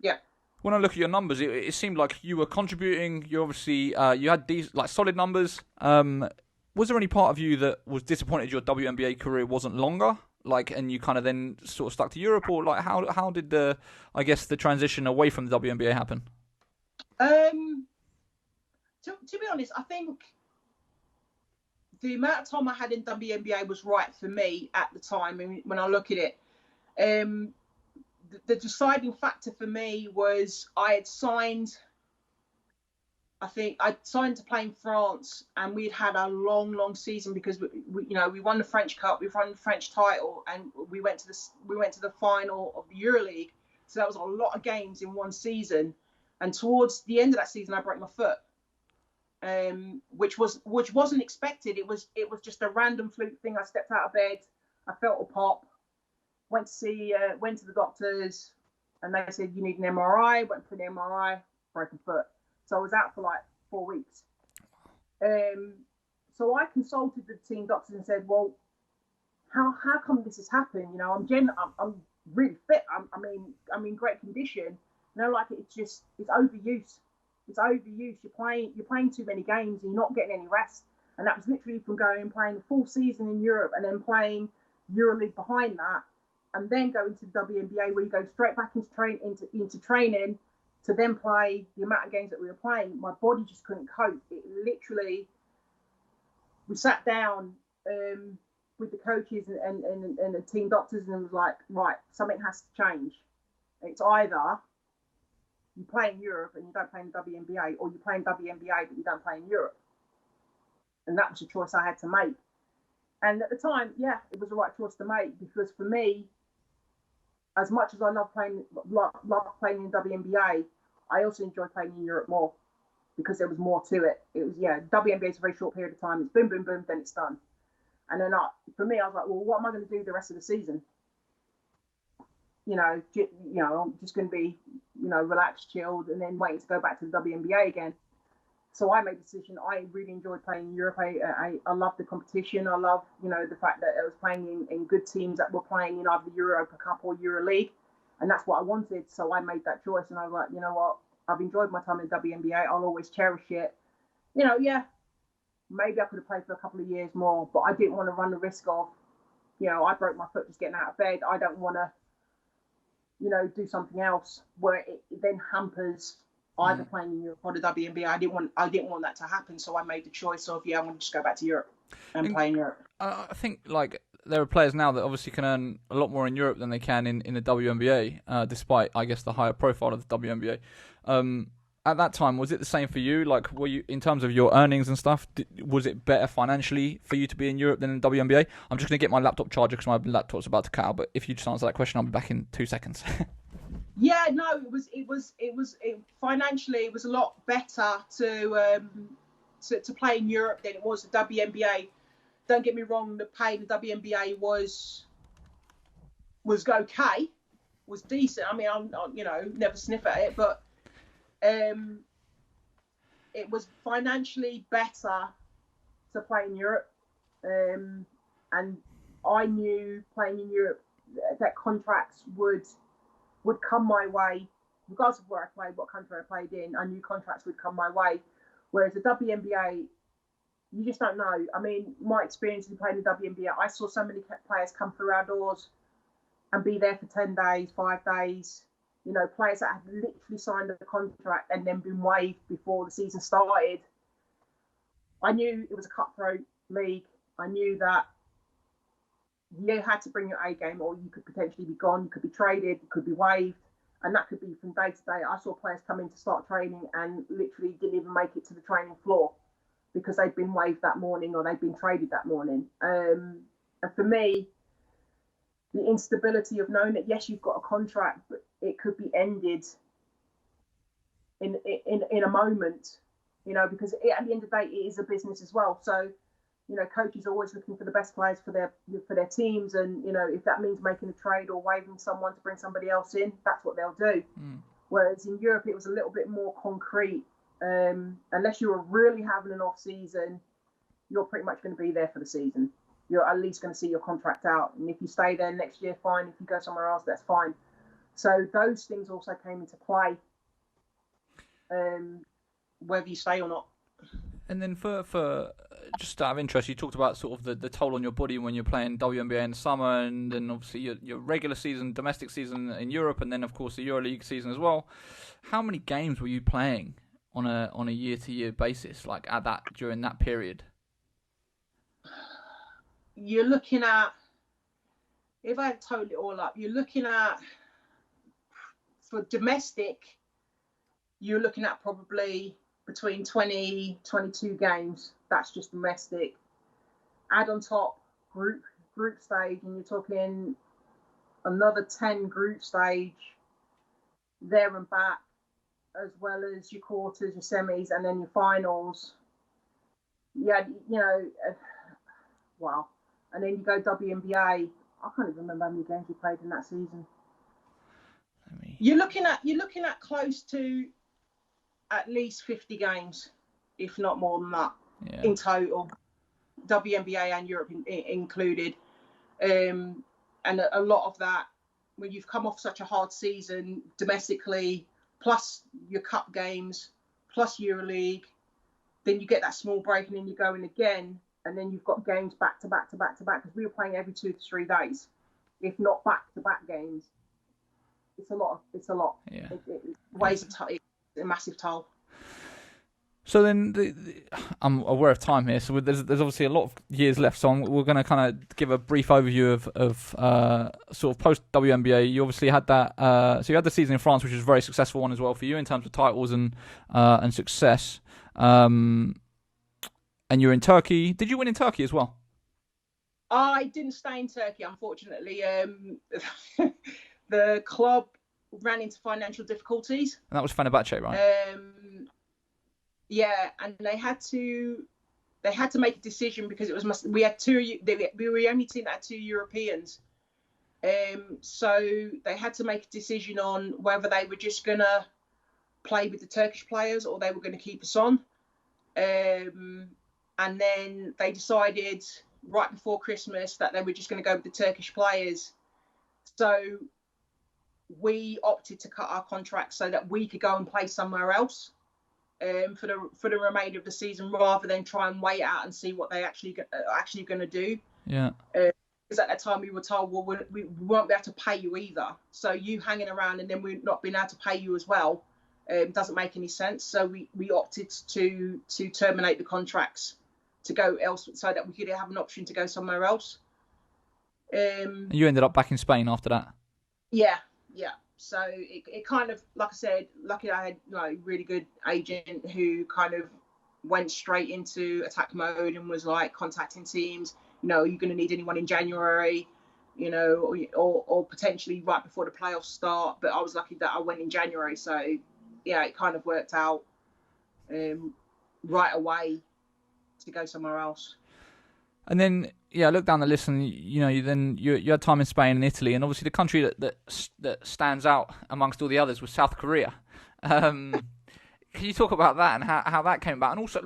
Yeah. When I look at your numbers, it seemed like you were contributing. You obviously you had these like solid numbers. Was there any part of you that was disappointed your WNBA career wasn't longer? Like, and you kind of then sort of stuck to Europe, or like how did the transition away from the WNBA happen? To be honest, I think the amount of time I had in WNBA was right for me at the time. And when I look at it, the deciding factor for me was I'd signed to play in France, and we'd had a long season because we won the French Cup, we won the French title, and we went to the final of the EuroLeague. So that was a lot of games in one season. And towards the end of that season, I broke my foot, which wasn't expected. It was just a random fluke thing. I stepped out of bed, I felt a pop, went to the doctors, and they said you need an MRI. Went for the MRI, broken foot. So I was out for like 4 weeks. So I consulted the team doctors and said, well, how come this has happened? You know, I'm really fit. I'm in great condition. And they're like, it's overuse. It's overuse. You're playing too many games and you're not getting any rest. And that was literally from going and playing a full season in Europe and then playing EuroLeague behind that, and then going to the WNBA where you go straight back into training to then play the amount of games that we were playing. My body just couldn't cope. It literally, we sat down with the coaches and the team doctors, and it was like, right, something has to change. It's either you play in Europe and you don't play in the WNBA, or you play in WNBA but you don't play in Europe. And that was a choice I had to make. And at the time, yeah, it was the right choice to make, because for me, as much as I love playing in WNBA, I also enjoy playing in Europe more because there was more to it. It was, WNBA is a very short period of time. It's boom, boom, boom, then it's done. And then for me, I was like, well, what am I going to do the rest of the season? I'm just going to be, relaxed, chilled, and then waiting to go back to the WNBA again. So I made the decision. I really enjoyed playing in Europe. I love the competition. I love, the fact that I was playing in good teams that were playing in either the Europa Cup or EuroLeague. And that's what I wanted. So I made that choice. And I was like, you know what? I've enjoyed my time in WNBA. I'll always cherish it. Maybe I could have played for a couple of years more, but I didn't want to run the risk of, I broke my foot just getting out of bed. I don't want to, do something else where it then hampers either playing in Europe or the WNBA. I didn't want that to happen. So I made the choice of, I'm going to just go back to Europe and play in Europe. I think there are players now that obviously can earn a lot more in Europe than they can in the WNBA, despite, I guess, the higher profile of the WNBA. At that time, was it the same for you? Like, were you, in terms of your earnings and stuff, was it better financially for you to be in Europe than in the WNBA? I'm just going to get my laptop charger because my laptop's about to cut out. But if you just answer that question, I'll be back in 2 seconds. Yeah, no, financially, it was a lot better to play in Europe than it was the WNBA. Don't get me wrong, the pay in the WNBA was okay, was decent. I mean, I'm never sniff at it, but it was financially better to play in Europe. And I knew playing in Europe that contracts would come my way, regardless of where I played, what country I played in. I knew contracts would come my way. Whereas the WNBA, you just don't know. I mean, my experience in playing the WNBA, I saw so many players come through our doors and be there for 10 days, 5 days. Players that had literally signed a contract and then been waived before the season started. I knew it was a cutthroat league. I knew that you had to bring your A game, or you could potentially be gone. You could be traded, you could be waived, and that could be from day to day. I saw players come in to start training and literally didn't even make it to the training floor because they'd been waived that morning or they'd been traded that morning. And for me, the instability of knowing that, yes, you've got a contract, but it could be ended in a moment, because at the end of the day, it is a business as well. So, coaches are always looking for the best players for their teams, and if that means making a trade or waiving someone to bring somebody else in, that's what they'll do. Whereas in Europe, it was a little bit more concrete. Unless you were really having an off season, you're pretty much going to be there for the season. you're at least going to see your contract out. And if you stay there next year, fine. If you go somewhere else, that's fine. So those things also came into play, whether you stay or not. And then for just out of interest, you talked about sort of the toll on your body when you're playing WNBA in the summer, and then obviously your regular season, domestic season in Europe, and then of course the EuroLeague season as well. How many games were you playing on a year-to-year basis, like during that period? You're looking at, if I total it all up, you're looking at, for domestic, you're looking at probably between 20, 22 games. That's just domestic. Add on top group stage, and you're talking another 10 group stage there and back, as well as your quarters, your semis, and then your finals. Yeah, wow. And then you go WNBA. I can't even remember how many games we played in that season. You're looking at close to at least 50 games, if not more than that, in total, WNBA and Europe included. And a lot of that, when you've come off such a hard season domestically, plus your cup games, plus EuroLeague, then you get that small break, and then you go in again, and then you've got games back to back, because we were playing every 2 to 3 days, if not back to back games. It's a lot. Yeah. It weighs a massive toll. So then, I'm aware of time here, so there's obviously a lot of years left. So we're going to kind of give a brief overview of sort of post WNBA. You obviously had that. So you had the season in France, which was a very successful one as well for you in terms of titles and success. And you were in Turkey. Did you win in Turkey as well? I didn't stay in Turkey, unfortunately. The club ran into financial difficulties. And that was Fenerbahce, right? Yeah, and they had to make a decision, because we had we were the only team that had 2 Europeans. So they had to make a decision on whether they were just gonna play with the Turkish players or they were going to keep us on. And then they decided right before Christmas that they were just going to go with the Turkish players. So we opted to cut our contract so that we could go and play somewhere else for the remainder of the season, rather than try and wait out and see what they actually going to do. Yeah. Because at that time we were told, well, we won't be able to pay you either. So you hanging around and then we're not being able to pay you as well doesn't make any sense. So we opted to terminate the contracts to go else, so that we could have an option to go somewhere else. You ended up back in Spain after that. Yeah. So it kind of, like I said, lucky I had really good agent who kind of went straight into attack mode and was like contacting teams. Are you going to need anyone in January? Or potentially right before the playoffs start. But I was lucky that I went in January, so yeah, it kind of worked out right away to go somewhere else. And then, I looked down the list, and you had time in Spain and Italy, and obviously the country that stands out amongst all the others was South Korea. Can you talk about that and how that came about? And also,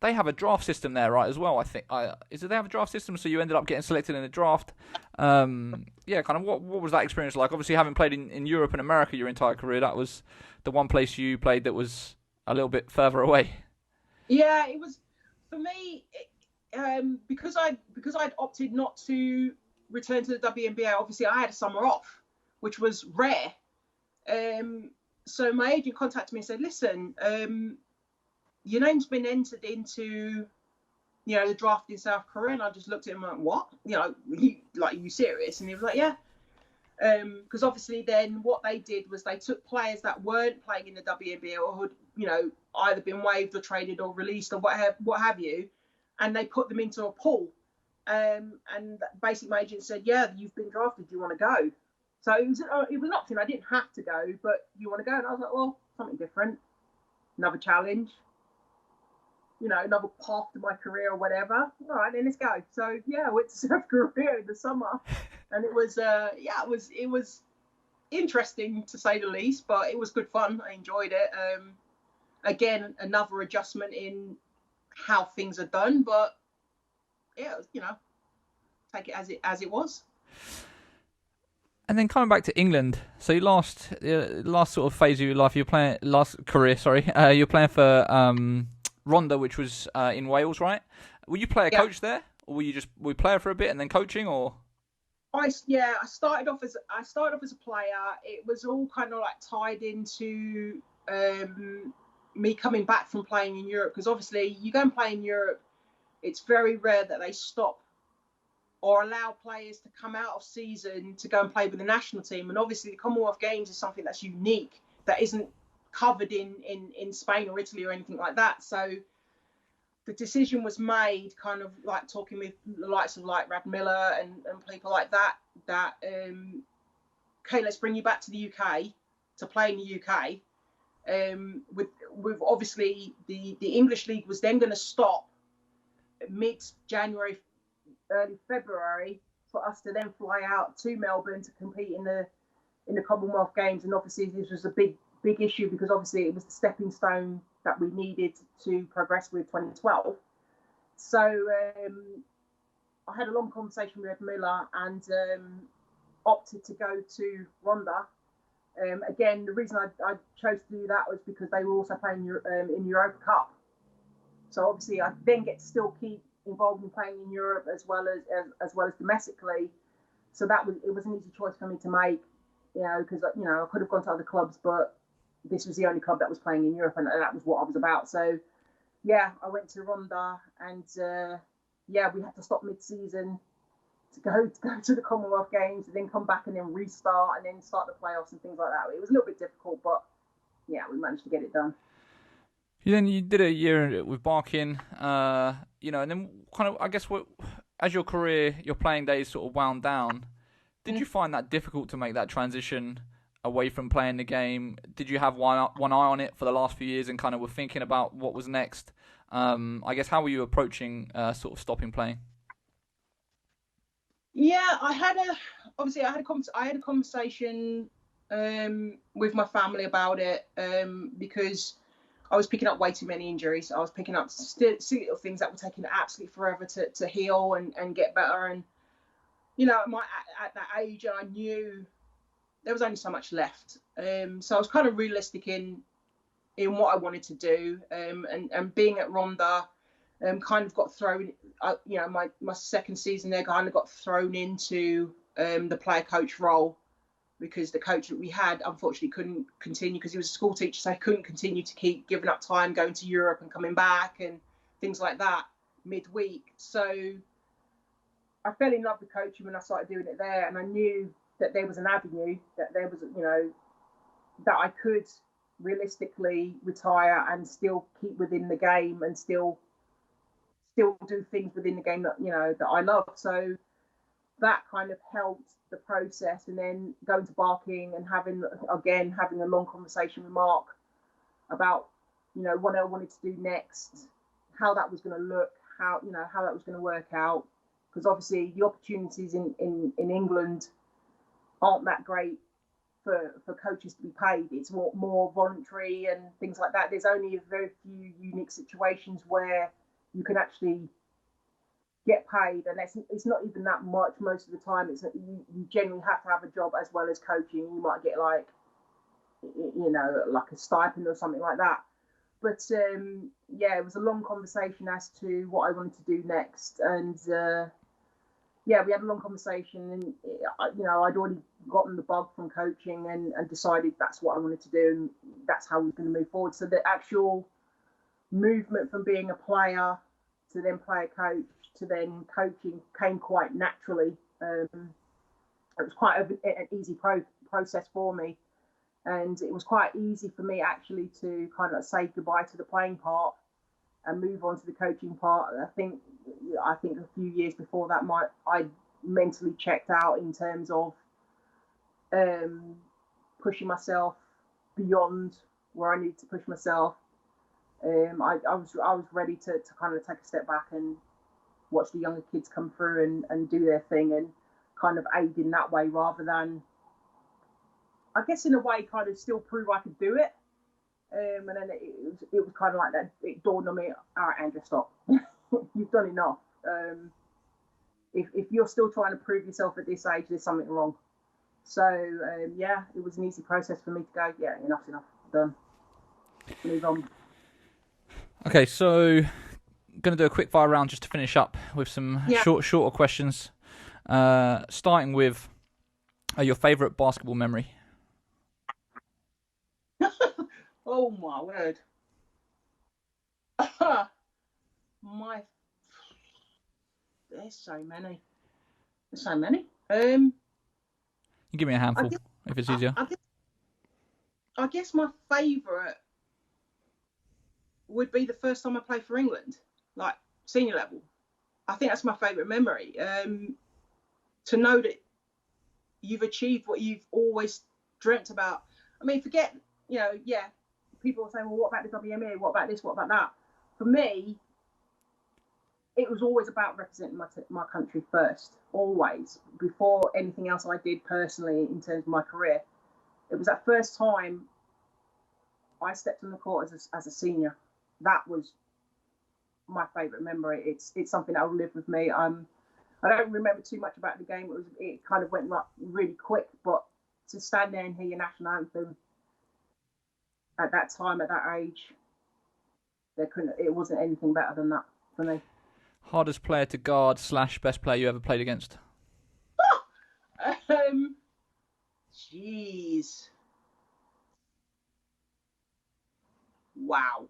they have a draft system there, right, as well, I think. They have a draft system, so you ended up getting selected in a draft. Kind of what was that experience like? Obviously, having played in Europe and America your entire career, that was the one place you played that was a little bit further away. Yeah, it was, for me, because I'd opted not to return to the WNBA. Obviously, I had a summer off, which was rare. So my agent contacted me and said, "Listen, your name's been entered into, the draft in South Korea." And I just looked at him and went, "What? Are you serious?" And he was like, "Yeah." Because obviously, then what they did was they took players that weren't playing in the WNBA or had, either been waived or traded or released or what have you, and they put them into a pool. And basically, my agent said, "Yeah, you've been drafted. Do you want to go?" So it was an option. I didn't have to go, but you want to go? And I was like, well, something different, another challenge, another path to my career or whatever. All right, then let's go. So yeah, I went to South Korea in the summer, and it was it was interesting to say the least, but it was good fun. I enjoyed it. Again, another adjustment in how things are done, but yeah, take it as it was. And then coming back to England, so you last sort of phase of your life, you're playing you're playing for Ronda, which was in Wales, right? Were you player coach there, or were you player for a bit and then coaching, or? I started off as a player. It was all kind of like tied into me coming back from playing in Europe, because obviously you go and play in Europe, it's very rare that they stop or allow players to come out of season to go and play with the national team. And obviously the Commonwealth Games is something that's unique, that isn't covered in Spain or Italy or anything like that. So the decision was made, kind of like talking with the likes of like Radmiller and people like that, okay, let's bring you back to the UK to play in the UK. With obviously the English League was then going to stop mid-January, early February, for us to then fly out to Melbourne to compete in the Commonwealth Games. And obviously this was a big issue, because obviously it was the stepping stone that we needed to progress with 2012. So I had a long conversation with Ed Miller and opted to go to Ronda. Again, the reason I chose to do that was because they were also playing in Europa Cup. So obviously I then get to still keep involved in playing in Europe as well as domestically. So it was an easy choice for me to make, because I could have gone to other clubs, but this was the only club that was playing in Europe, and that was what I was about. So yeah, I went to Ronda, and we had to stop mid-season to go to the Commonwealth Games, and then come back and then restart and then start the playoffs and things like that. It was a little bit difficult, but yeah, we managed to get it done. Then you did a year with Barking, and then kind of, I guess, as your playing days sort of wound down, did you find that difficult to make that transition away from playing the game? Did you have one eye on it for the last few years and kind of were thinking about what was next? I guess, how were you approaching sort of stopping playing? Yeah, I had a conversation with my family about it, because I was picking up way too many injuries. I was picking up little things that were taking absolutely forever to heal and get better. And at that age, I knew there was only so much left. So I was kind of realistic in what I wanted to do. And being at Ronda, kind of got thrown. My second season there kind of got thrown into the player coach role, because the coach that we had unfortunately couldn't continue, because he was a school teacher, so he couldn't continue to keep giving up time going to Europe and coming back and things like that midweek. So I fell in love with coaching when I started doing it there, and I knew that there was an avenue, that there was, that I could realistically retire and still keep within the game and still do things within the game that I love. So that kind of helped the process. And then going to Barking and having a long conversation with Mark about what I wanted to do next, how that was going to look, how that was going to work out, because obviously the opportunities in England aren't that great for coaches to be paid. It's more voluntary and things like that. There's only a very few unique situations where you can actually get paid, and it's not even that much most of the time. You generally have to have a job as well as coaching. You might get like a stipend or something like that. But it was a long conversation as to what I wanted to do next, and we had a long conversation, and I'd already gotten the bug from coaching and decided that's what I wanted to do, and that's how we were going to move forward. So the actual movement from being a player to then player coach to then coaching came quite naturally. It was quite an easy process for me, and it was quite easy for me actually to kind of say goodbye to the playing part and move on to the coaching part. I think a few years before that, I mentally checked out in terms of pushing myself beyond where I needed to push myself. I was ready to kind of take a step back and watch the younger kids come through and do their thing, and kind of aid in that way, rather than, I guess, in a way, kind of still prove I could do it. And then it was kind of like that. It dawned on me, all right, Andrea, stop. You've done enough. if you're still trying to prove yourself at this age, there's something wrong. So it was an easy process for me to go, yeah, enough's enough, done, move on. Okay, so going to do a quick fire round just to finish up with some shorter questions. Starting with your favourite basketball memory. Oh my word. There's so many. You give me a handful if it's easier. I guess my favourite would be the first time I played for England, like senior level. I think that's my favourite memory. To know that you've achieved what you've always dreamt about. I mean, forget, people are saying, well, what about the WNBA? What about this? What about that? For me, it was always about representing my country first, always, before anything else I did personally in terms of my career. It was that first time I stepped on the court as a senior. That was my favourite memory. It's something that will live with me. I don't remember too much about the game. It kind of went really quick, but to stand there and hear your national anthem at that time, at that age, it wasn't anything better than that for me. Hardest player to guard / best player you ever played against? Jeez. Wow.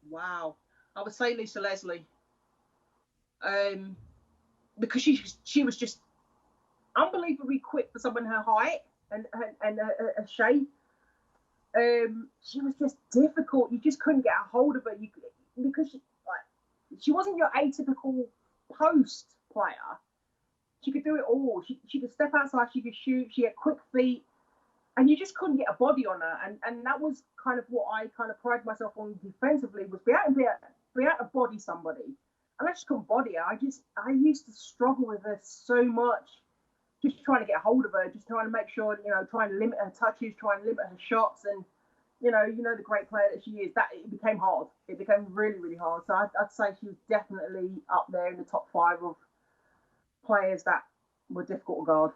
Wow. I would say Lisa Leslie. Because she was just unbelievably quick for someone her height and her shape. She was just difficult. You just couldn't get a hold of her. Because she wasn't your atypical post player. She could do it all. She could step outside. She could shoot. She had quick feet, and you just couldn't get a body on her. And that was kind of what I kind of pride myself on defensively, was be able to body somebody. And I just couldn't body her. I used to struggle with her so much, just trying to get a hold of her, just trying to make sure, trying to limit her touches, trying to limit her shots, and the great player that she is. That it became hard. It became really, really hard. So I'd say she was definitely up there in the top 5 of players that were difficult to guard.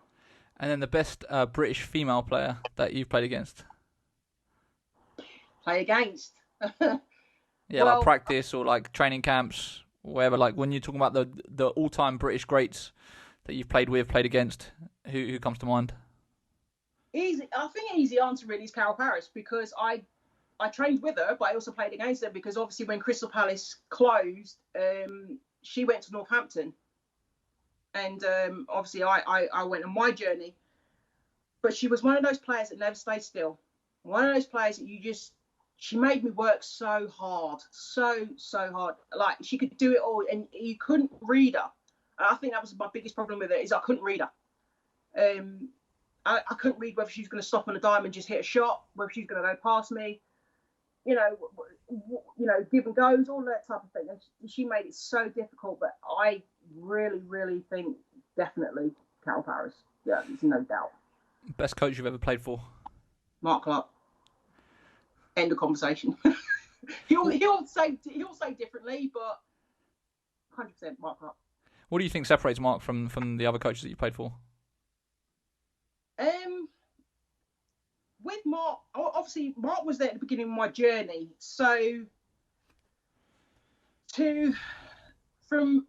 And then the best British female player that you've played against? Play against? Yeah, like practice or like training camps, wherever. Like when you're talking about the all-time British greats that you've played against, who comes to mind? Easy. I think easy answer really is Carol Paris, because I trained with her, but I also played against her, because obviously when Crystal Palace closed, she went to Northampton. And obviously I went on my journey. But she was one of those players that never stayed still. One of those players that she made me work so hard. So hard. Like, she could do it all, and you couldn't read her. And I think that was my biggest problem with her, is I couldn't read her. I couldn't read whether she was going to stop on a dime and just hit a shot, whether she was going to go past me. Give and goes, all that type of thing. And she made it so difficult. But I really, really think definitely Carol Paris. Yeah, there's no doubt. Best coach you've ever played for? Mark Clark. End of conversation. he'll say differently, but 100% Mark Clark. What do you think separates Mark from the other coaches that you played for? With Mark, obviously Mark was there at the beginning of my journey. So from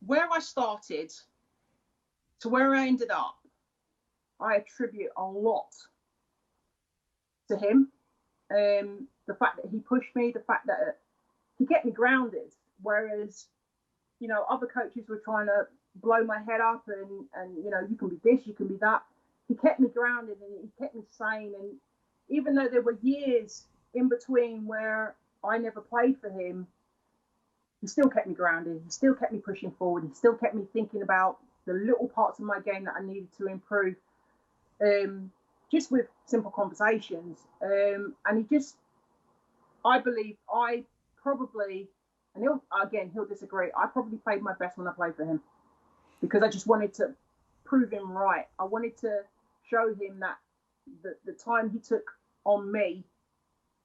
where I started to where I ended up, I attribute a lot to him. The fact that he pushed me, the fact that he kept me grounded, whereas other coaches were trying to blow my head up and you can be this, you can be that. He kept me grounded and he kept me sane. And even though there were years in between where I never played for him, he still kept me grounded. He still kept me pushing forward. He still kept me thinking about the little parts of my game that I needed to improve, just with simple conversations. And I believe I probably, and he'll disagree, I probably played my best when I played for him, because I just wanted to prove him right. I wanted to show him that the time he took on me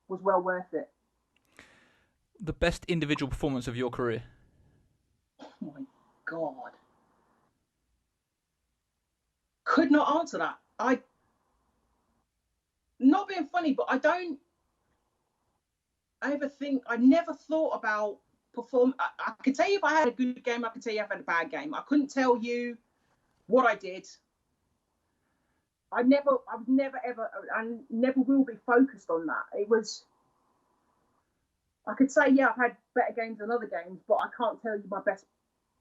was well worth it. The best individual performance of your career? Oh my God. Could not answer that. Not being funny, but I never thought about I could tell you if I had a good game, I could tell you if I had a bad game. I couldn't tell you what I did. I was never ever, and never will be focused on that. I could say, yeah, I've had better games than other games, but I can't tell you my best.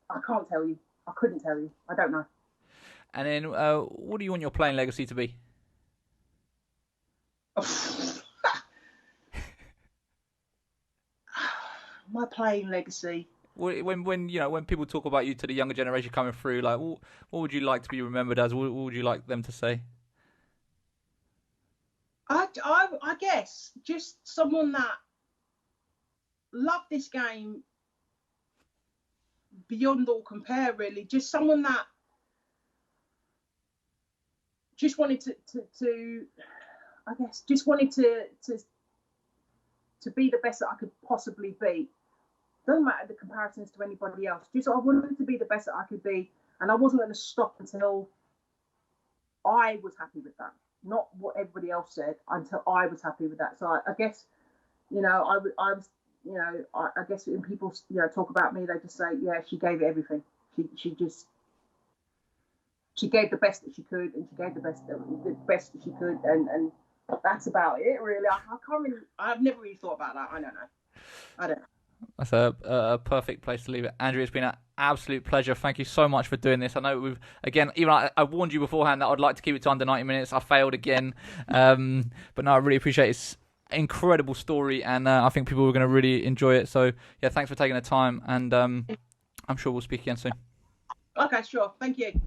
I can't tell you. I couldn't tell you. I don't know. And then, what do you want your playing legacy to be? My playing legacy. When people talk about you to the younger generation coming through, like, what would you like to be remembered as? What would you like them to say? I guess just someone that loved this game beyond all compare, really. Just someone that just wanted to I guess, just wanted to be the best that I could possibly be. Doesn't matter the comparisons to anybody else. Just I wanted to be the best that I could be, and I wasn't going to stop until I was happy with that. Not what everybody else said, until I was happy with that. So I guess, I guess when people, talk about me, they just say, yeah, she gave it everything. She gave the best that she could, and she gave the best that she could, and that's about it, really. I've never really thought about that. I don't know. That's a perfect place to leave it. Andrea, it's been an absolute pleasure. Thank you so much for doing this. I know I warned you beforehand that I'd like to keep it to under 90 minutes. I failed again. But no, I really appreciate it. It's an incredible story, and I think people are going to really enjoy it. So, yeah, thanks for taking the time, and I'm sure we'll speak again soon. Okay, sure. Thank you.